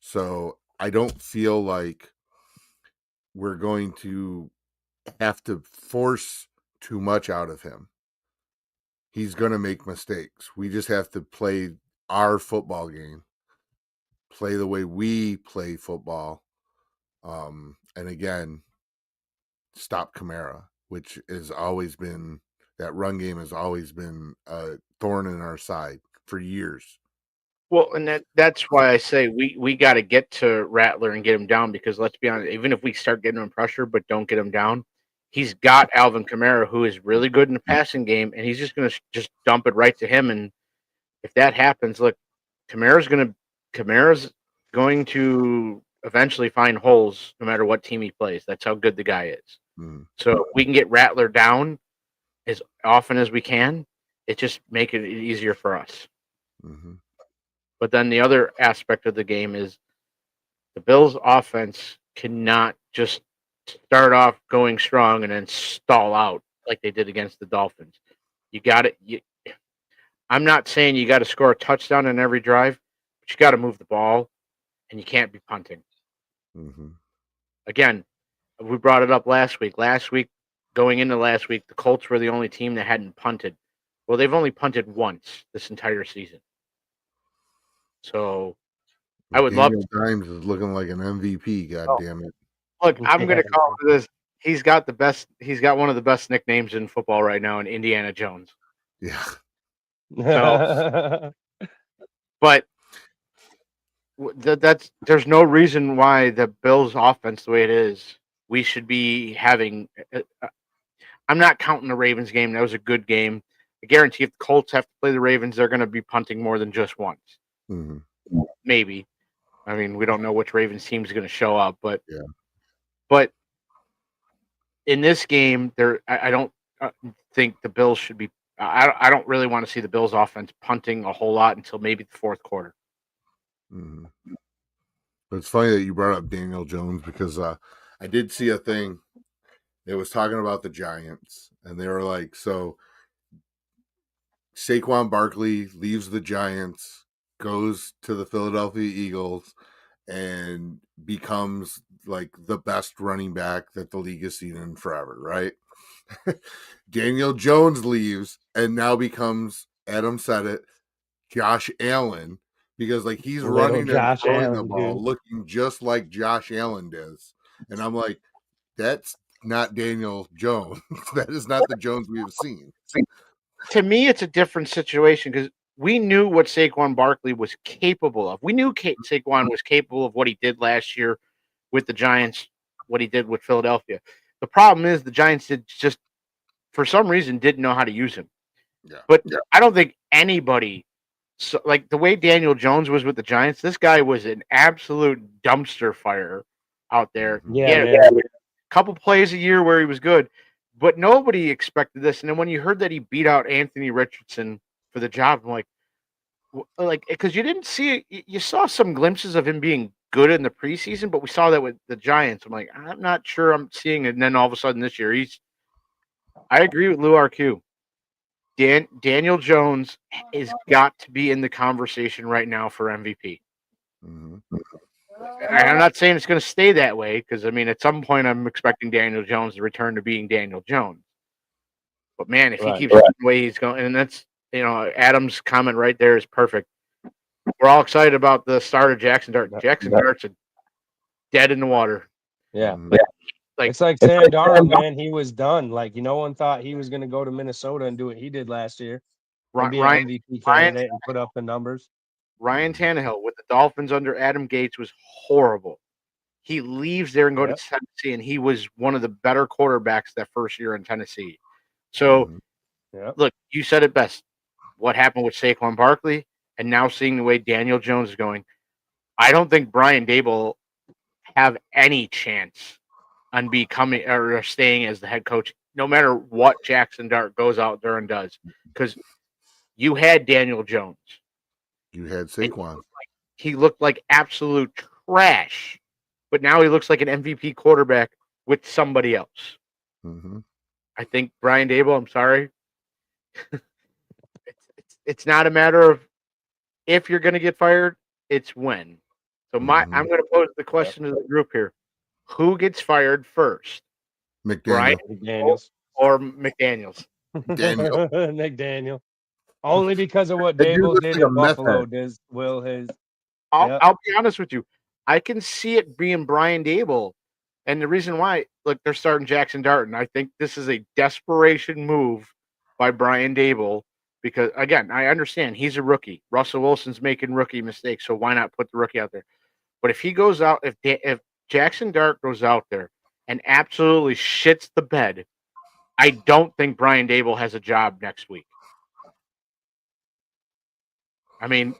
So I don't feel like we're going to have to force too much out of him. He's going to make mistakes. We just have to play our football game, play the way we play football. And again, stop Kamara, which has always been, that run game has always been a thorn in our side for years. Well, and that's why I say we got to get to Rattler and get him down, because let's be honest, even if we start getting him pressure but don't get him down, he's got Alvin Kamara, who is really good in the passing game, and he's just going to just dump it right to him. And if that happens, look, Kamara's going to eventually find holes no matter what team he plays. That's how good the guy is. So we can get Rattler down as often as we can. It just make it easier for us. Mm-hmm. But then the other aspect of the game is The Bills' offense cannot just start off going strong and then stall out like they did against the Dolphins. You got it. I'm not saying you got to score a touchdown in every drive, but you got to move the ball, and you can't be punting. Mm-hmm. Again, we brought it up last week. Going into last week, the Colts were the only team that hadn't punted. Well, they've only punted once this entire season. So I would love Daniel Dimes is looking like an MVP. God damn it! Look, I'm going to call for this. He's got one of the best nicknames in football right now in Indiana Jones. Yeah. So, but there's no reason why the Bills' offense, the way it is, we should be having. I'm not counting the Ravens game. That was a good game. I guarantee if the Colts have to play the Ravens, they're going to be punting more than just once. Mm-hmm. Maybe. I mean, we don't know which Ravens team is going to show up, but yeah. But in this game, I don't think the Bills should be. I don't really want to see the Bills' offense punting a whole lot until maybe the fourth quarter. Mm-hmm. It's funny that you brought up Daniel Jones because I did see a thing. It was talking about the Giants, and they were like, so Saquon Barkley leaves the Giants, goes to the Philadelphia Eagles, and becomes like the best running back that the league has seen in forever, right? Daniel Jones leaves and now becomes, Adam said it, Josh Allen, because like he's running and throwing the ball looking just like Josh Allen does. And I'm like, that's not Daniel Jones. That is not the Jones we have seen. To me, it's a different situation because we knew what Saquon Barkley was capable of. We knew Saquon was capable of what he did last year with the Giants, what he did with Philadelphia. The problem is the Giants just, for some reason, didn't know how to use him. Yeah. But I don't think anybody, like the way Daniel Jones was with the Giants, this guy was an absolute dumpster fire out there. Yeah, he had a couple plays a year where he was good, but nobody expected this. And then when you heard that he beat out Anthony Richardson for the job, I'm like, because you didn't see it, you saw some glimpses of him being good in the preseason, but we saw that with the Giants. I'm like, I'm not sure I'm seeing it. And then all of a sudden this year, I agree with Lou RQ. Daniel Jones has got to be in the conversation right now for MVP. Mm-hmm. I'm not saying it's going to stay that way because, I mean, at some point I'm expecting Daniel Jones to return to being Daniel Jones. But, man, if he keeps the way he's going, and that's, Adam's comment right there is perfect. We're all excited about the start of Jackson Dart. Jackson Dart's dead in the water. Yeah. Like, it's like Sam Darnold, man. He was done. Like, no one thought he was going to go to Minnesota and do what he did last year. And be an MVP candidate and put up the numbers. Ryan Tannehill with the Dolphins under Adam Gates was horrible. He leaves there and goes to Tennessee, and he was one of the better quarterbacks that first year in Tennessee. So, look, you said it best. What happened with Saquon Barkley, and now seeing the way Daniel Jones is going, I don't think Brian Daboll have any chance on becoming or staying as the head coach, no matter what Jackson Dart goes out there and does. Because you had Daniel Jones. You had Saquon. He looked like absolute trash, but now he looks like an MVP quarterback with somebody else. Mm-hmm. I think Brian Daboll, I'm sorry. It's not a matter of if you're going to get fired, it's when. So I'm going to pose the question to the group here. Who gets fired first? McDaniels or McDaniels? McDaniel. Only because of what Daboll did in Buffalo. I'll be honest with you. I can see it being Brian Daboll. And the reason why, look, they're starting Jackson Dart. I think this is a desperation move by Brian Daboll because, again, I understand he's a rookie. Russell Wilson's making rookie mistakes, so why not put the rookie out there? But if he goes out, if Jackson Dart goes out there and absolutely shits the bed, I don't think Brian Daboll has a job next week. I mean,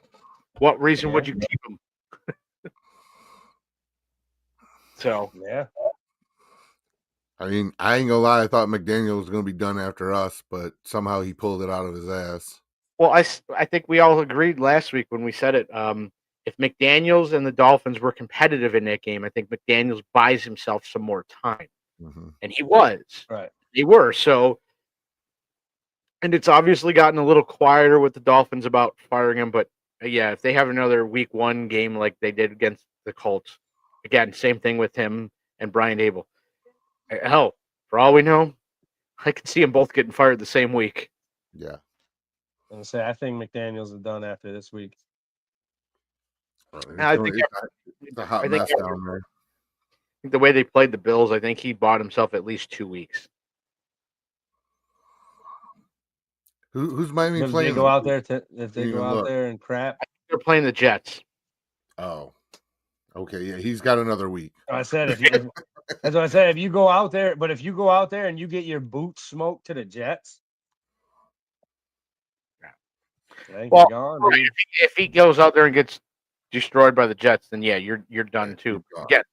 what reason would you keep him? So, yeah. I mean, I ain't gonna lie. I thought McDaniel was gonna be done after us, but somehow he pulled it out of his ass. Well, I think we all agreed last week when we said it. if McDaniels and the Dolphins were competitive in that game, I think McDaniels buys himself some more time. And he was. Right. They were. So, and it's obviously gotten a little quieter with the Dolphins about firing him. But yeah, if they have another week 1 game like they did against the Colts, again, same thing with him and Brian Abel. Hell, for all we know, I could see them both getting fired the same week. Yeah. And say I think McDaniels is done after this week. I think it's a hot I think mess down there. the way they played the Bills, I think he bought himself at least 2 weeks. Who's Miami If playing? they go out there look. there and crap. They're playing the Jets. Oh, okay. Yeah, he's got another week. I said that's what I said. If you go out there, but if you go out there and you get your boots smoked to the Jets, Well, gone, right, if he goes out there and gets destroyed by the Jets, then yeah, you're done too. Again,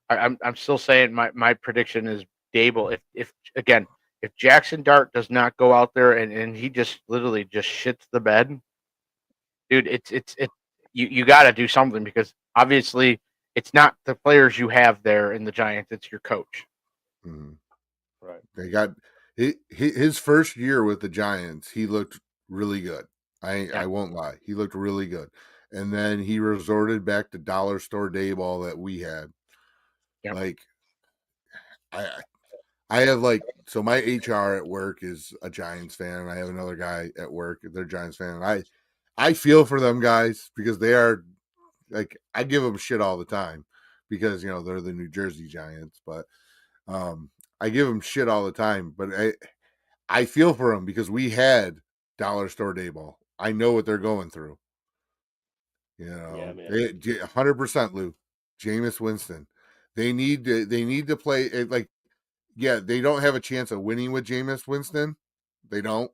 I'm still saying my prediction is Dable. If Jackson Dart does not go out there and he just literally just shits the bed, dude, you got to do something because obviously it's not the players you have there in the Giants, it's your coach. Mm-hmm. Right. They got his first year with the Giants. He looked really good. I won't lie. He looked really good. And then he resorted back to dollar store Dayball that we had. Yep. Like I have so my HR at work is a Giants fan, and I have another guy at work, they're Giants fan. And I feel for them guys because they are I give them shit all the time because they're the New Jersey Giants, but I give them shit all the time, but I feel for them because we had dollar store Dayball. I know what they're going through. Yeah, man. 100% Lou. Jameis Winston. They need to play it they don't have a chance of winning with Jameis Winston. They don't.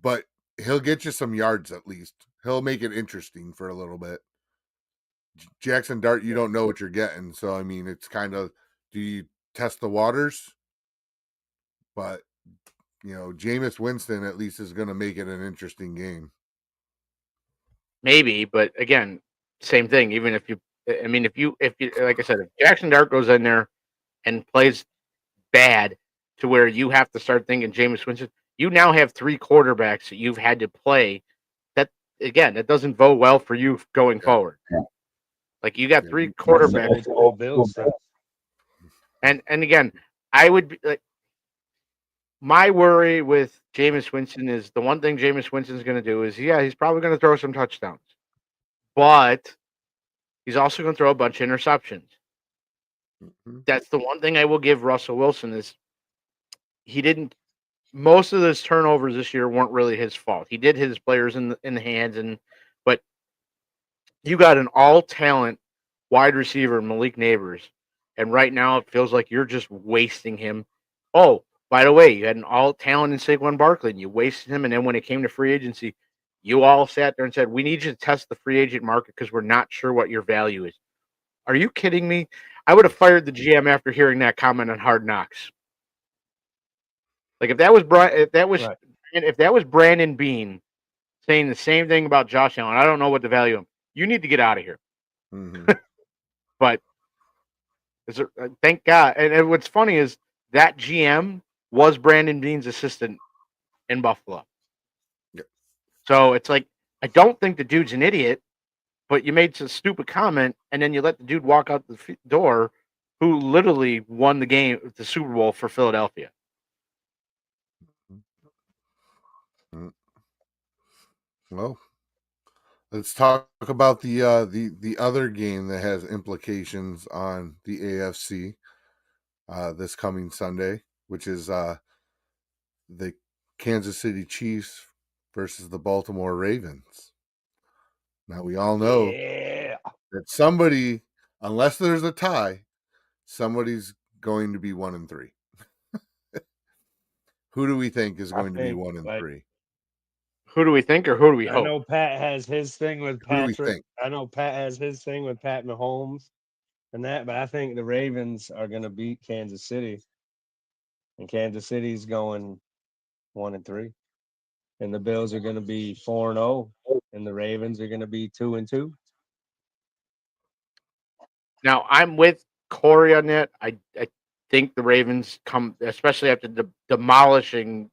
But he'll get you some yards at least. He'll make it interesting for a little bit. Jackson Dart, you don't know what you're getting. So, I mean, it's kind of, do you test the waters? But, Jameis Winston at least is going to make it an interesting game. Maybe, but again, same thing. Even if you like I said, if Jackson Dart goes in there and plays bad to where you have to start thinking Jameis Winston, you now have 3 quarterbacks that you've had to play. That again, that doesn't bode well for you going forward. Like you got 3 quarterbacks. Old Bill stuff. And again, I would be like, my worry with Jameis Winston is the one thing Jameis Winston's going to do is, he's probably going to throw some touchdowns, but he's also going to throw a bunch of interceptions. Mm-hmm. That's the one thing I will give Russell Wilson is most of those turnovers this year weren't really his fault. He did hit his players in the hands, but you got an all-talent wide receiver, Malik Neighbors, and right now it feels like you're just wasting him. Oh, by the way, you had an all-talent in Saquon Barkley, and you wasted him, and then when it came to free agency, you all sat there and said, we need you to test the free agent market because we're not sure what your value is. Are you kidding me? I would have fired the GM after hearing that comment on Hard Knocks. Like if that was Brandon Beane saying the same thing about Josh Allen, I don't know what the value of him. You need to get out of here. Mm-hmm. But thank God. And what's funny is that GM was Brandon Beane's assistant in Buffalo. Yep. So it's like, I don't think the dude's an idiot, but you made some stupid comment and then you let the dude walk out the door who literally won the Super Bowl for Philadelphia. Well, let's talk about the other game that has implications on the AFC this coming Sunday, which is the Kansas City Chiefs versus the Baltimore Ravens. Now we all know that somebody, unless there's a tie, somebody's going to be 1-3. Who do we think is going to be 1-3? Who do we think, or who do we hope? I know Pat has his thing with Patrick. I know Pat has his thing with Pat Mahomes and that, but I think the Ravens are going to beat Kansas City, and Kansas City's going 1-3, and the Bills are going to be 4-0, and the Ravens are going to be 2-2. Now I'm with Corey on that. I think the Ravens come, especially after the demolishing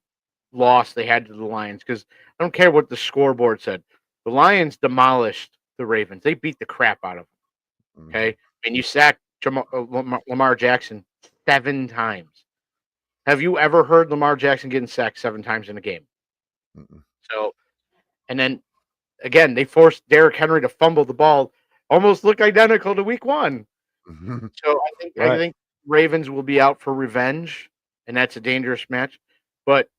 loss they had to the Lions, because I don't care what the scoreboard said. The Lions demolished the Ravens. They beat the crap out of them. Mhm. Okay, and you sacked Lamar Jackson 7 times. Have you ever heard Lamar Jackson getting sacked 7 times in a game? Mm-mm. So, and then again, they forced Derrick Henry to fumble the ball, almost look identical to Week 1. Mhm. So I Right. think Ravens will be out for revenge, and that's a dangerous match. But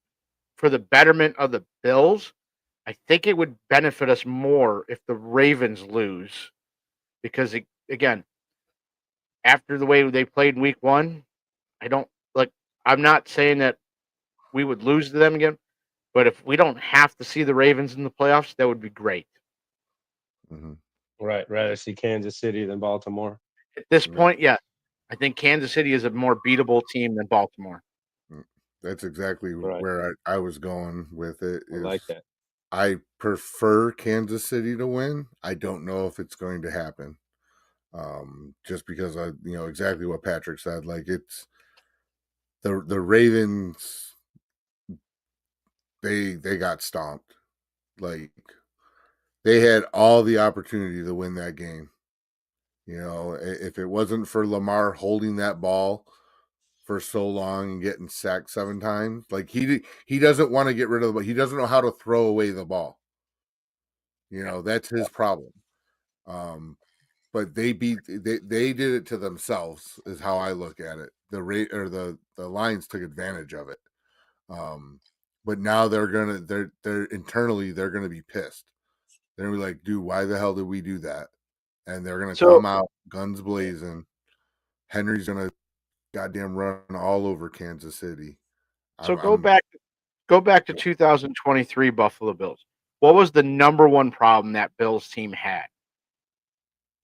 for the betterment of the Bills, I think it would benefit us more if the Ravens lose, because again, after the way they played in Week 1, I don't like. I'm not saying that we would lose to them again, but if we don't have to see the Ravens in the playoffs, that would be great. Mhm. Right. Rather see Kansas City than Baltimore. At this Yeah. point, yeah, I think Kansas City is a more beatable team than Baltimore. That's exactly Right. where I was going with it. I Is like that. I prefer Kansas City to win. I don't know if it's going to happen. Just because exactly what Patrick said. Like it's the Ravens, they got stomped. Like they had all the opportunity to win that game. If it wasn't for Lamar holding that ball for so long and getting sacked 7 times, like he doesn't want to get rid of the ball. He doesn't know how to throw away the ball. That's his problem. Um, but they did it to themselves is how I look at it. The Lions took advantage of it. But now they're internally they're gonna be pissed. They're gonna be like, dude, why the hell did we do that? And they're gonna So come out guns blazing. Henry's gonna goddamn run all over Kansas City. so I'm go back to 2023 Buffalo Bills. What was the number one problem that Bills team had?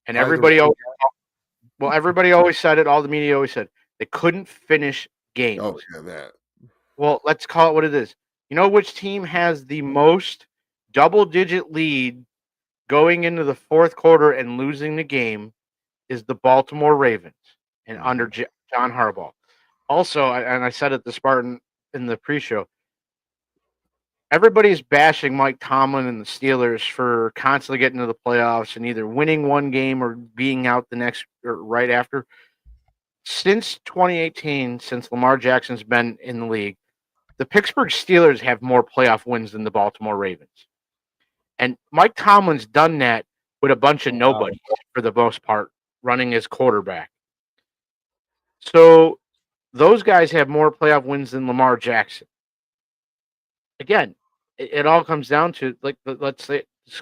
And probably the everybody always said it. All the media always said they couldn't finish games. oh yeah that Well, let's call it what it is. You know which team has the most double-digit lead going into the fourth quarter and losing the game is the Baltimore Ravens and under John Harbaugh. Also, and I said it to Spartan in the pre-show, everybody's bashing Mike Tomlin and the Steelers for constantly getting to the playoffs and either winning one game or being out the next or right after. Since 2018, since Lamar Jackson's been in the league, the Pittsburgh Steelers have more playoff wins than the Baltimore Ravens. And Mike Tomlin's done that with a bunch of nobodies for the most part, running as quarterback. So those guys have more playoff wins than Lamar Jackson. Again, it all comes down to let's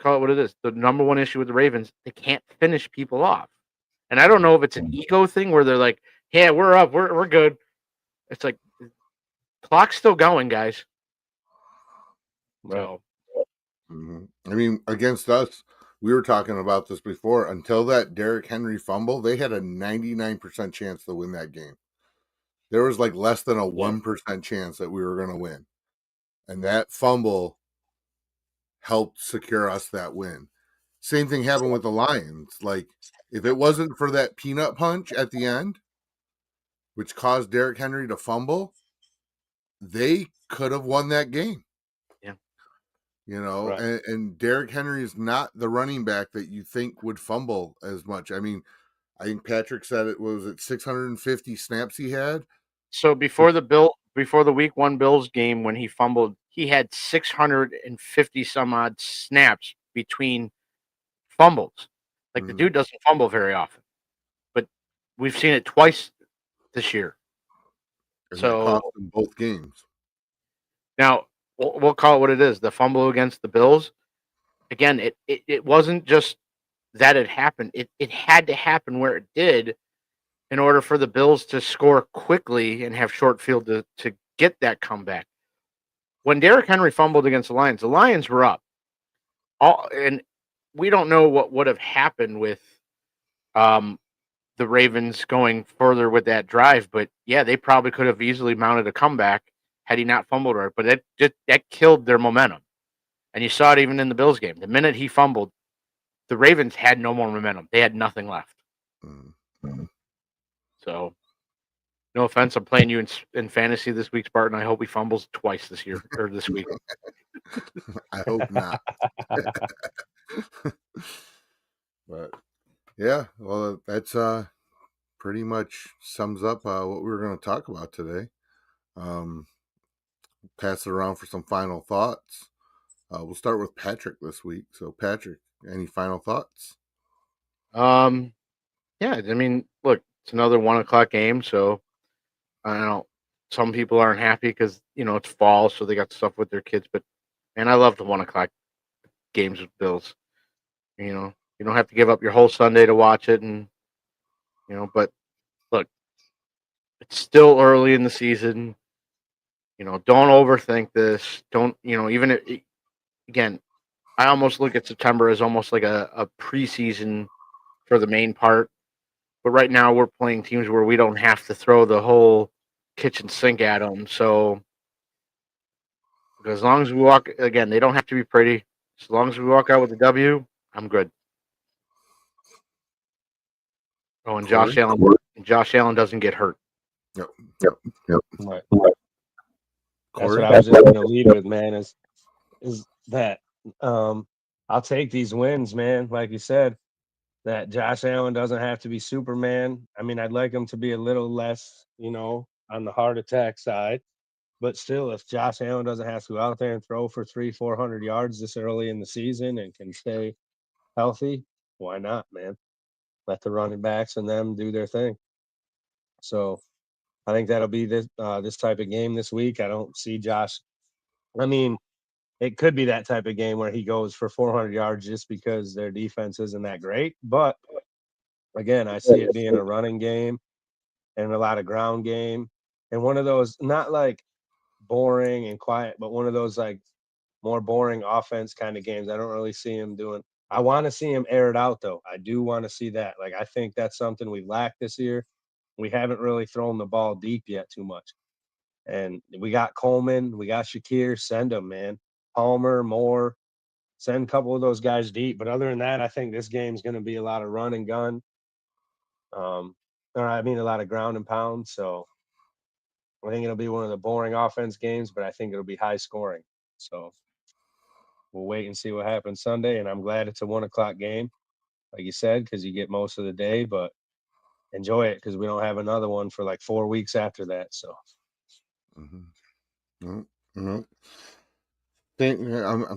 call it what it is. The number one issue with the Ravens, they can't finish people off. And I don't know if it's an ego thing where they're like, "Yeah, we're up, we're good." It's like clock's still going, guys. Right. So I mean, against us, we were talking about this before. Until that Derrick Henry fumble, they had a 99% chance to win that game. There was like less than a 1% chance that we were going to win. And that fumble helped secure us that win. Same thing happened with the Lions. Like, if it wasn't for that peanut punch at the end, which caused Derrick Henry to fumble, they could have won that game. Yeah. Right. And Derrick Henry is not the running back that you think would fumble as much. I mean, I think Patrick said it was 650 snaps he had. So before the week 1 Bills game when he fumbled, he had 650 some odd snaps between fumbles. Like the dude doesn't fumble very often. But we've seen it twice this year. And So that cost them both games. now we'll call it what it is. The fumble against the Bills. Again, it wasn't just that it happened. It had to happen where it did in order for the Bills to score quickly and have short field to get that comeback. When Derrick Henry fumbled against the Lions were up. And we don't know what would have happened with the Ravens going further with that drive, but yeah, they probably could have easily mounted a comeback had he not fumbled right. But that killed their momentum. And you saw it even in the Bills game. The minute he fumbled, the Ravens had no more momentum. They had nothing left. So, no offense, I'm playing you in fantasy this week, Spartan. I hope he fumbles twice this year or this week. I hope not. But yeah, well, that's pretty much sums up what we were going to talk about today. Pass it around for some final thoughts. We'll start with Patrick this week. So, Patrick, any final thoughts? Yeah, I mean, look, it's another 1 o'clock game, so I don't know. Some people aren't happy because it's fall, so they got stuff with their kids. But man, I love the 1 o'clock games with Bills. You don't have to give up your whole Sunday to watch it, and But look, it's still early in the season. Don't overthink this. Don't even again. I almost look at September as almost like a preseason for the main part. But right now we're playing teams where we don't have to throw the whole kitchen sink at them. So as long as we walk, again, they don't have to be pretty. As long as we walk out with a W, I'm good. Oh, and Josh Allen doesn't get hurt. Yep. Right. Corey? That's what I was just going to lead with, man. Is that I'll take these wins, man. Like you said, that Josh Allen doesn't have to be Superman. I mean, I'd like him to be a little less, on the heart attack side. But still, if Josh Allen doesn't have to go out there and throw for 300-400 yards this early in the season and can stay healthy, why not, man? Let the running backs and them do their thing. So I think that'll be this type of game this week. I don't see Josh. I mean, it could be that type of game where he goes for 400 yards just because their defense isn't that great. But again, I see it being a running game and a lot of ground game. And one of those, not like boring and quiet, but one of those like more boring offense kind of games. I don't really see him doing. I want to see him air it out, though. I do want to see that. Like, I think that's something we lacked this year. We haven't really thrown the ball deep yet too much. And we got Coleman, we got Shakir. Send them, man. Palmer, Moore, send a couple of those guys deep. But other than that, I think this game's going to be a lot of run and gun. A lot of ground and pound. So I think it'll be one of the boring offense games, but I think it'll be high scoring. So we'll wait and see what happens Sunday. And I'm glad it's a 1 o'clock game, like you said, because you get most of the day. But enjoy it because we don't have another one for like 4 weeks after that. So. I'm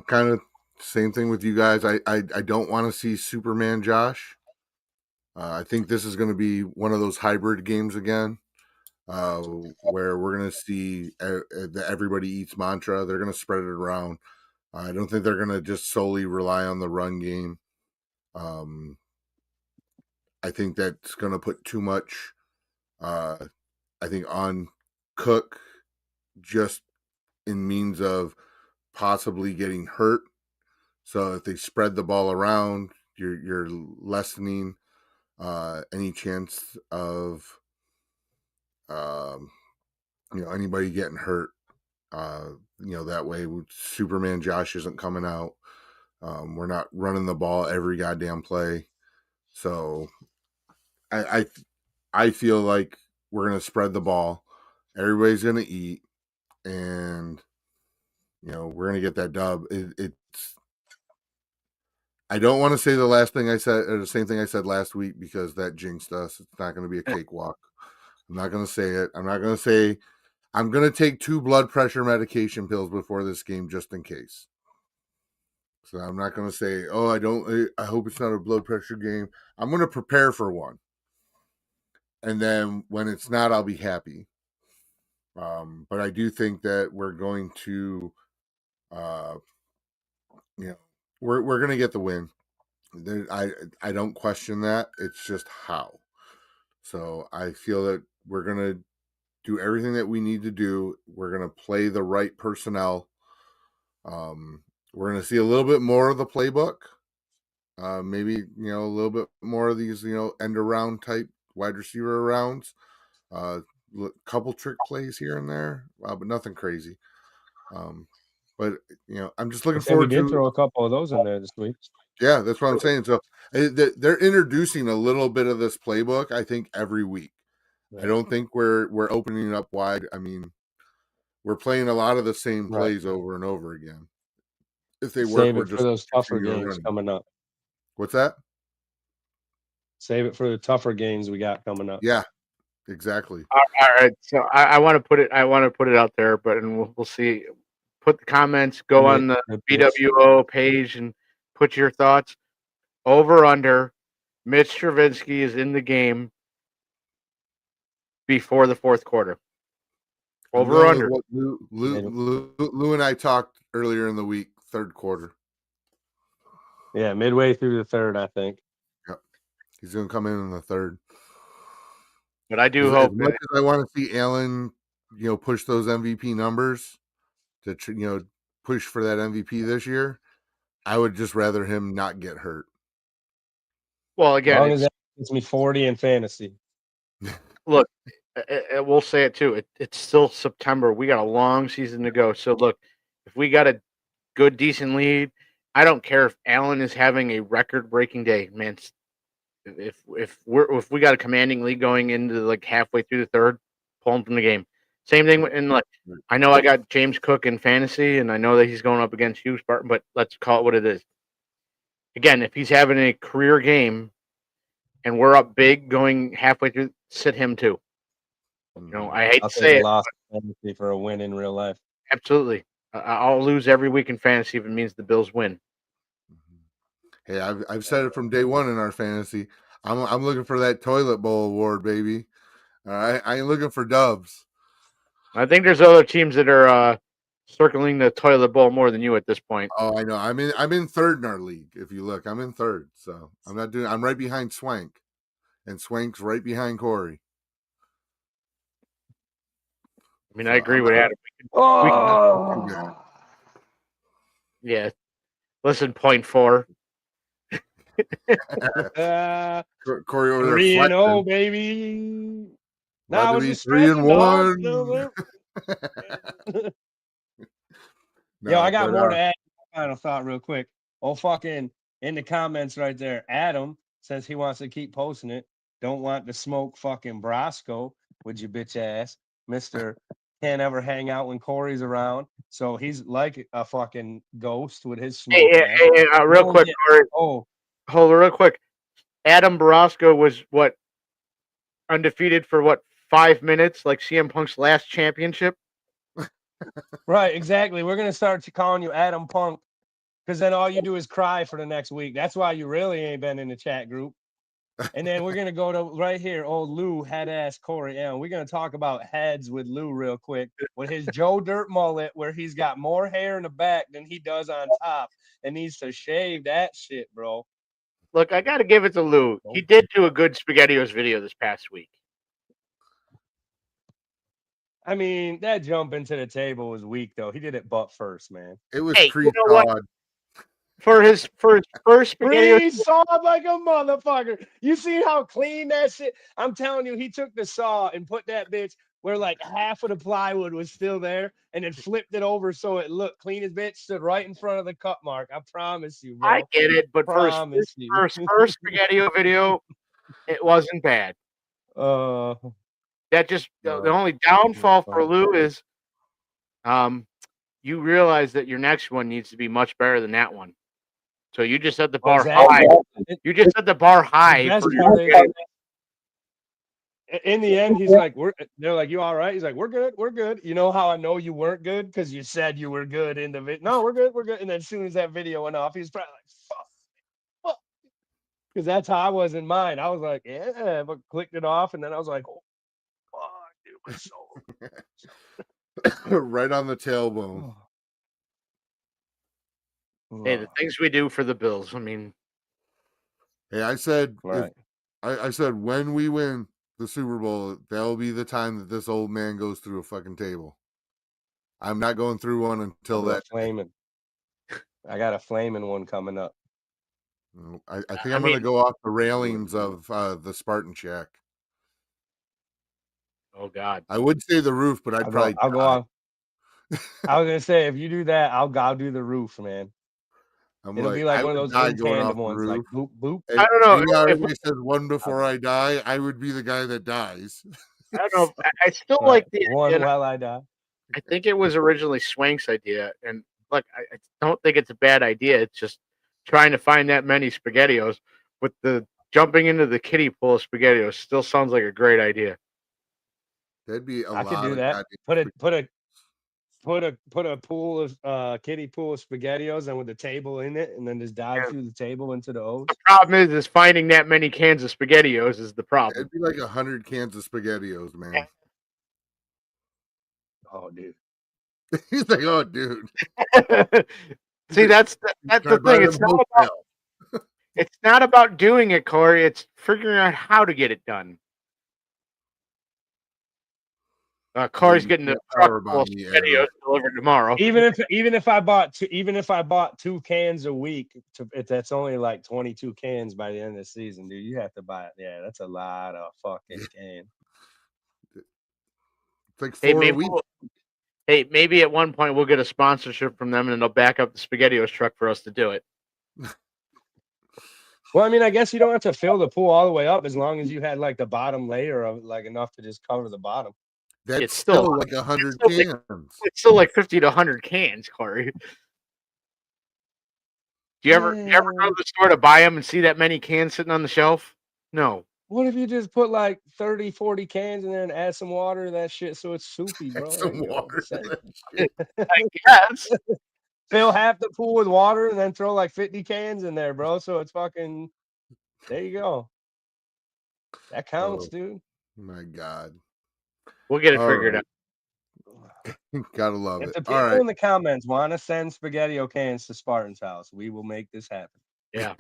kind of same thing with you guys. I don't want to see Superman Josh. I think this is going to be one of those hybrid games again, where we're going to see the everybody eats mantra. They're going to spread it around. I don't think they're going to just solely rely on the run game. I think that's going to put too much, I think, on Cook, just in means of possibly getting hurt. So if they spread the ball around, you're lessening any chance of anybody getting hurt. That way Superman Josh isn't coming out. We're not running the ball every goddamn play. So I feel like we're going to spread the ball. Everybody's going to eat, and we're going to get that dub. I don't want to say the last thing I said, or the same thing I said last week, because that jinxed us. It's not going to be a cakewalk. I'm not going to say it. I'm not going to say I'm going to take 2 blood pressure medication pills before this game just in case. So I'm not going to say, I hope it's not a blood pressure game. I'm going to prepare for one. And then when it's not, I'll be happy. But I do think that we're going to, we're going to get the win. I don't question that. It's just how. So I feel that we're going to do everything that we need to do. We're going to play the right personnel. We're going to see a little bit more of the playbook. Maybe, a little bit more of these, end around type wide receiver rounds. Couple trick plays here and there, but nothing crazy. But I'm just looking forward to. We did throw a couple of those in there this week. Yeah, that's what I'm saying. So they're introducing a little bit of this playbook, I think, every week. I don't think we're opening up wide. I mean, we're playing a lot of the same Right. plays over and over again. If they work, Save we're it for just those tougher continue games running. coming up. What's that? Save it for the tougher games we got coming up. Yeah, exactly. All right, so I want to put it. I want to put it out there, but and we'll see. Put the comments. Go on the BWO page and put your thoughts. Over under. Mitch Stravinsky is in the game before the fourth quarter. I'm Over going under. with what Lou and I talked earlier in the week, third quarter. Yeah, midway through the third, I think. Yep. He's going to come in the third. But I do hope as much as I want to see Allen, push those MVP numbers to push for that MVP this year, I would just rather him not get hurt. Well, As again, long as that gets me 40 in fantasy. Look, we'll say it too. It's still September. We got a long season to go. So look, if we got a good, decent lead, I don't care if Allen is having a record-breaking day, man. If we got a commanding lead going into like halfway through the third, pull him from the game. Same thing. And like, I know I got James Cook in fantasy, and I know that he's going up against Hugh Spartan, but let's call it what it is. Again, if he's having a career game, and we're up big going halfway through, sit him too. I hate I'll to say take it. a loss in fantasy for a win in real life. Absolutely. I'll lose every week in fantasy if it means the Bills win. Hey, I've said it from day one in our fantasy. I'm looking for that toilet bowl award, baby. All right, I ain't looking for dubs. I think there's other teams that are circling the toilet bowl more than you at this point. Oh, I know. I'm in third in our league. If you look, I'm in third. So I'm right behind Swank, and Swank's right behind Corey. I mean, I agree with Adam. Yeah. Listen, 0.4. Corey over there. 3-0, baby. Now to be 3-1. Yo, I got more to add. Final thought, real quick. Fucking in the comments right there, Adam says he wants to keep posting it. Don't want to smoke fucking Brasco with your bitch ass, Mister. Can't ever hang out when Corey's around. So he's like a fucking ghost with his smoke. Hey, real quick, Corey. Hold on, real quick. Adam Brasco was undefeated for 5 minutes, like CM Punk's last championship. Right, exactly. We're gonna start calling you Adam Punk, because then all you do is cry for the next week. That's why you really ain't been in the chat group. And then we're gonna go to right here, old Lou head ass Corey Allen. We're gonna talk about heads with Lou real quick with his Joe Dirt mullet, where he's got more hair in the back than he does on top, and needs to shave that shit, bro. Look, I gotta give it to Lou. He did do a good SpaghettiOs video this past week. I mean, that jump into the table was weak, though. He did it butt first, man. It was pre-fraud. For his first SpaghettiOs. He sawed like a motherfucker. You see how clean that shit? I'm telling you, he took the saw and put that bitch where like half of the plywood was still there, and then flipped it over so it looked clean as bitch. Stood right in front of the cut mark. I promise you, bro. I get it, but for his first SpaghettiO video, it wasn't bad. That just the only downfall for Lou is, you realize that your next one needs to be much better than that one. So you just set the bar high. You just set the bar high. In the end, he's like, they're like, you all right? He's like, we're good. We're good. You know how I know you weren't good? Because you said you were good in the video. No, we're good. We're good. And then as soon as that video went off, he's probably like, fuck. Because that's how I was in mine. I was like, yeah, but clicked it off. And then I was like, oh, fuck, dude, my soul. Right on the tailbone. Hey, the things we do for the Bills. I mean, hey, I said, right. I said when we win the Super Bowl, that'll be the time that this old man goes through a fucking table. I'm not going through one until that. Flaming. I got a flaming one coming up. I think I'm going to go off the railings of the Spartan Shack. Oh God! I would say the roof, but I'll go off. I was gonna say, if you do that, I'll do the roof, man. It'll be like one of those tandem ones, like boop boop. I don't know. Everybody says one before I die. I would be the guy that dies. I don't know. I still Right. like the One idea. while I die. I think it was originally Swank's idea, and look, I don't think it's a bad idea. It's just trying to find that many SpaghettiOs, but the jumping into the kiddie pool of SpaghettiOs still sounds like a great idea. That'd be a I could lot do of that. goddamn Put a pool of kiddie pool of SpaghettiOs and with a table in it, and then just dive Yeah. through the table into the O's. The problem is finding that many cans of SpaghettiOs is the problem. It'd be like 100 cans of SpaghettiOs, man. Oh, dude. He's like, oh, dude. See, that's the Try thing. buying It's a not about motel. it's not about doing it, Corey. It's figuring out how to get it done. Corey's You getting the can't truck power full of bomb me, SpaghettiOs Arrow. delivered tomorrow. Even if I bought two cans a week, if that's only like 22 cans by the end of the season, dude, you have to buy it. Yeah, that's a lot of fucking cans. It's like Hey, 4 a week. maybe at one point we'll get a sponsorship from them, and they'll back up the SpaghettiOs truck for us to do it. Well, I mean, I guess you don't have to fill the pool all the way up as long as you had like the bottom layer of like enough to just cover the bottom. That's It's still- still like 100 still like- cans. It's still like 50 to 100 cans, Corey. Do you ever go to the store to buy them and see that many cans sitting on the shelf? No. What if you just put like 30, 40 cans in there and add some water to that shit so it's soupy, bro? Some There you go. water. Say- I guess. Fill half the pool with water and then throw like 50 cans in there, bro. So it's fucking. There you go. That counts, Oh. dude. My God. We'll get it All figured right. out. Gotta love If it. the people All right. in the comments want to send SpaghettiO cans to Spartan's house, we will make this happen. Yeah.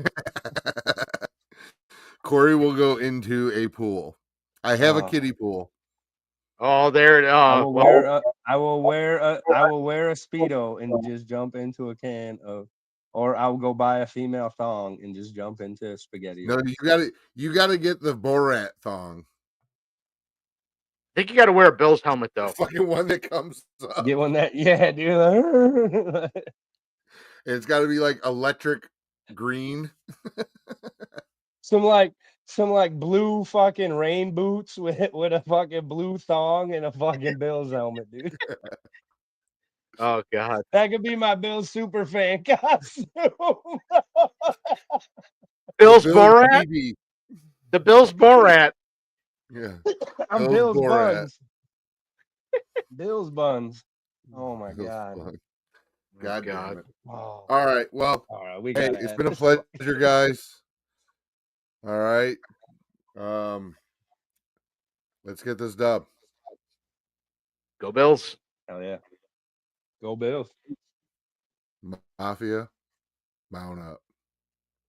Corey will go into a pool. I have a Oh. kiddie pool. Oh, there it is. I will wear a Speedo and just jump into a can of, or I will go buy a female thong and just jump into SpaghettiO. No, you gotta get the Borat thong. I think you got to wear a Bills helmet, The though. fucking one that comes up. Get one that, yeah, dude. It's got to be like electric green. some like blue fucking rain boots with a fucking blue thong and a fucking Bills helmet, dude. Oh, God. That could be my Bills super fan costume. Bill's Bill Borat? BB. The Bill's Borat. Yeah. I'm Bill's Bill's Borat. buns. Bill's buns. Oh my Bill's god. fun. Oh, God God. damn it. Oh. All right. Well, All right, we hey, got it's been a pleasure, guys. All right. Let's get this dub. Go Bills. Hell yeah. Go Bills. Mafia, mount up.